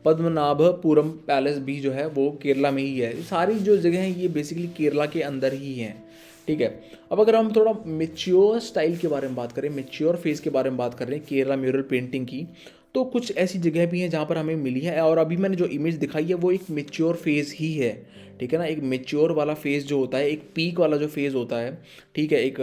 S1: पद्मनाभपुरम पैलेस भी जो है वो केरला में ही है। सारी जो जगह हैं ये बेसिकली केरला के अंदर ही हैं, ठीक है। अब अगर हम थोड़ा मेच्योर स्टाइल के बारे में बात करें, मेच्योर फेज के बारे में बात कर रहे हैं केरला म्यूरल पेंटिंग की, तो कुछ ऐसी जगह भी हैं जहाँ पर हमें मिली है, और अभी मैंने जो इमेज दिखाई है वो एक मेच्योर फेज़ ही है, ठीक है ना। एक मेच्योर वाला फेज़ जो होता है, एक पीक वाला जो फेज़ होता है, ठीक है, एक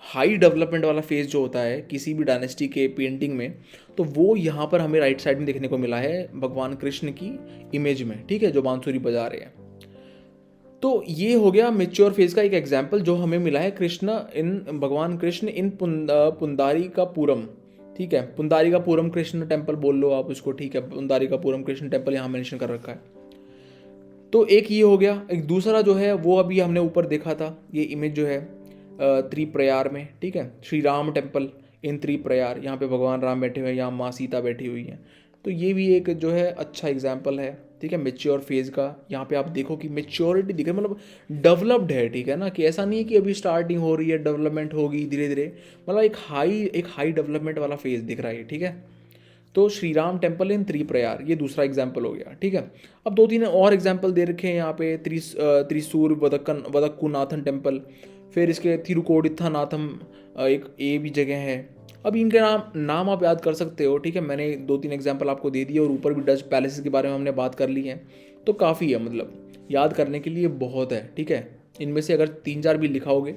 S1: हाई डेवलपमेंट वाला फेज़ जो होता है किसी भी डायनेस्टी के पेंटिंग में, तो वो यहाँ पर हमें राइट साइड में देखने को मिला है भगवान कृष्ण की इमेज में, ठीक है, जो बांसुरी बजा रहे हैं। तो ये हो गया मेच्योर फेज का एक एग्जाम्पल जो हमें मिला है भगवान कृष्ण इन पुंदारी का पूरम, ठीक है, पुंदारी का पूरम कृष्ण टेम्पल बोल लो आप उसको, ठीक है, पुंदारी का पूरम कृष्ण टेम्पल यहाँ मेंशन कर रखा है। तो एक ये हो गया। एक दूसरा जो है वो अभी हमने ऊपर देखा था, ये इमेज जो है त्रिप्रयार में, ठीक है, श्री राम टेम्पल इन त्रिप्रयार, यहाँ पे भगवान राम बैठे हुए हैं, यहाँ माँ सीता बैठी हुई हैं। तो ये भी एक जो है अच्छा एग्जाम्पल है, ठीक है, मेच्योर फेज़ का। यहाँ पे आप देखो कि मेच्योरिटी दिख रही है, मतलब डेवलप्ड है, ठीक है ना, कि ऐसा नहीं है कि अभी स्टार्टिंग हो रही है, डेवलपमेंट होगी धीरे धीरे, मतलब एक हाई डेवलपमेंट वाला फेज़ दिख रहा है, ठीक है। तो श्री राम टेम्पल इन त्रिप्रयार, ये दूसरा एग्जाम्पल हो गया, ठीक है। अब 2-3 और एग्जाम्पल दे रखे हैं यहाँ पे, त्रिशूर वदक्कुनाथन टेम्पल, फिर इसके थिरुकोडिथानाथम एक ये भी जगह है। अब इनके नाम आप याद कर सकते हो, ठीक है, मैंने 2-3 एग्जाम्पल आपको दे दिए, और ऊपर भी डच पैलेस के बारे में हमने बात कर ली है, तो काफ़ी है, मतलब याद करने के लिए बहुत है, ठीक है। इनमें से अगर 3-4 भी लिखाओगे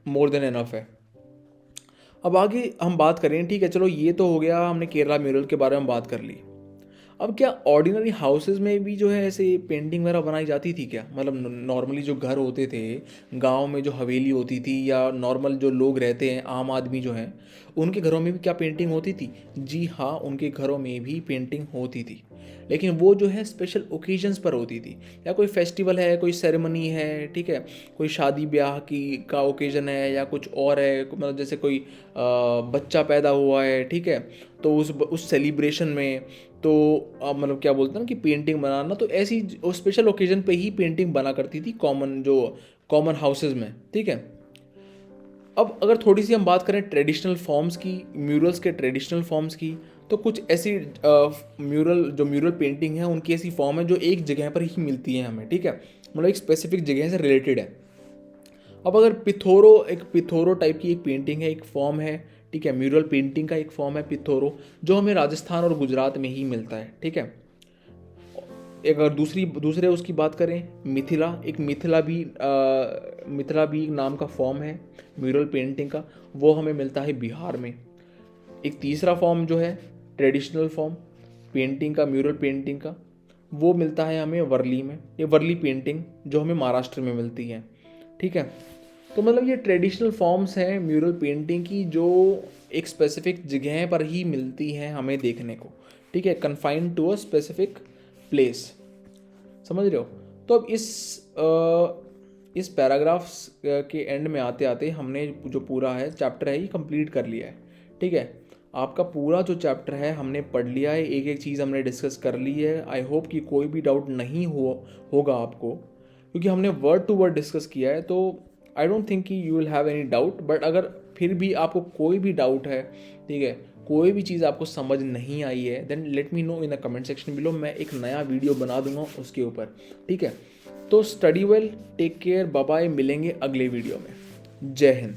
S1: मोर देन एनफ है। अब आगे हम बात करें, ठीक है, चलो ये तो हो गया, हमने केरला म्यूरल के बारे में बात कर ली। अब क्या ऑर्डिनरी हाउसेज में भी जो है ऐसे पेंटिंग वगैरह बनाई जाती थी क्या? मतलब नॉर्मली जो घर होते थे गांव में, जो हवेली होती थी, या नॉर्मल जो लोग रहते हैं आम आदमी जो हैं, उनके घरों में भी क्या पेंटिंग होती थी? जी हाँ, उनके घरों में भी पेंटिंग होती थी, लेकिन वो जो है स्पेशल ओकेजन्स पर होती थी, या कोई फेस्टिवल है, कोई सेरेमनी है, ठीक है, कोई शादी ब्याह की का ओकेजन है, या कुछ और है, मतलब जैसे कोई बच्चा पैदा हुआ है, ठीक है, तो उस सेलिब्रेशन में, तो मतलब क्या बोलते हैं ना कि पेंटिंग बनाना, तो ऐसी स्पेशल ओकेजन पे ही पेंटिंग बना करती थी कॉमन हाउसेज में, ठीक है। अब अगर थोड़ी सी हम बात करें ट्रेडिशनल फॉर्म्स की, म्यूरल्स के ट्रेडिशनल फॉर्म्स की, तो कुछ ऐसी म्यूरल पेंटिंग है, उनकी ऐसी फॉर्म है जो एक जगह पर ही मिलती है हमें, ठीक है, मतलब एक स्पेसिफिक जगह से रिलेटेड है। अब अगर पिथोरो टाइप की एक पेंटिंग है, एक फॉर्म है, ठीक है, म्यूरल पेंटिंग का एक फॉर्म है पिथोरो, जो हमें राजस्थान और गुजरात में ही मिलता है, ठीक है। एक अगर दूसरे उसकी बात करें, मिथिला भी नाम का फॉर्म है म्यूरल पेंटिंग का, वो हमें मिलता है बिहार में। एक तीसरा फॉर्म जो है ट्रेडिशनल फॉर्म पेंटिंग का, म्यूरल पेंटिंग का, वो मिलता है हमें वर्ली में, ये वर्ली पेंटिंग जो हमें महाराष्ट्र में मिलती है, ठीक है। तो मतलब ये ट्रेडिशनल फॉर्म्स हैं म्यूरल पेंटिंग की, जो एक स्पेसिफिक जगह पर ही मिलती हैं हमें देखने को, ठीक है, confined to a specific place, समझ रहे हो। तो अब इस पैराग्राफ्स के एंड में आते आते हमने जो पूरा है चैप्टर है ये कंप्लीट कर लिया है, ठीक है। आपका पूरा जो चैप्टर है हमने पढ़ लिया है, एक एक चीज़ हमने डिस्कस कर ली है। आई होप कि कोई भी डाउट नहीं होगा आपको, क्योंकि हमने वर्ड टू वर्ड डिस्कस किया है, तो आई डोंट थिंक कि you will have any doubt. But अगर फिर भी आपको कोई भी डाउट है, ठीक है, कोई भी चीज़ आपको समझ नहीं आई है, then let me know in the comment section below, मैं एक नया वीडियो बना दूंगा उसके ऊपर, ठीक है। तो study well, take care, bye bye, मिलेंगे अगले वीडियो में। जय हिंद।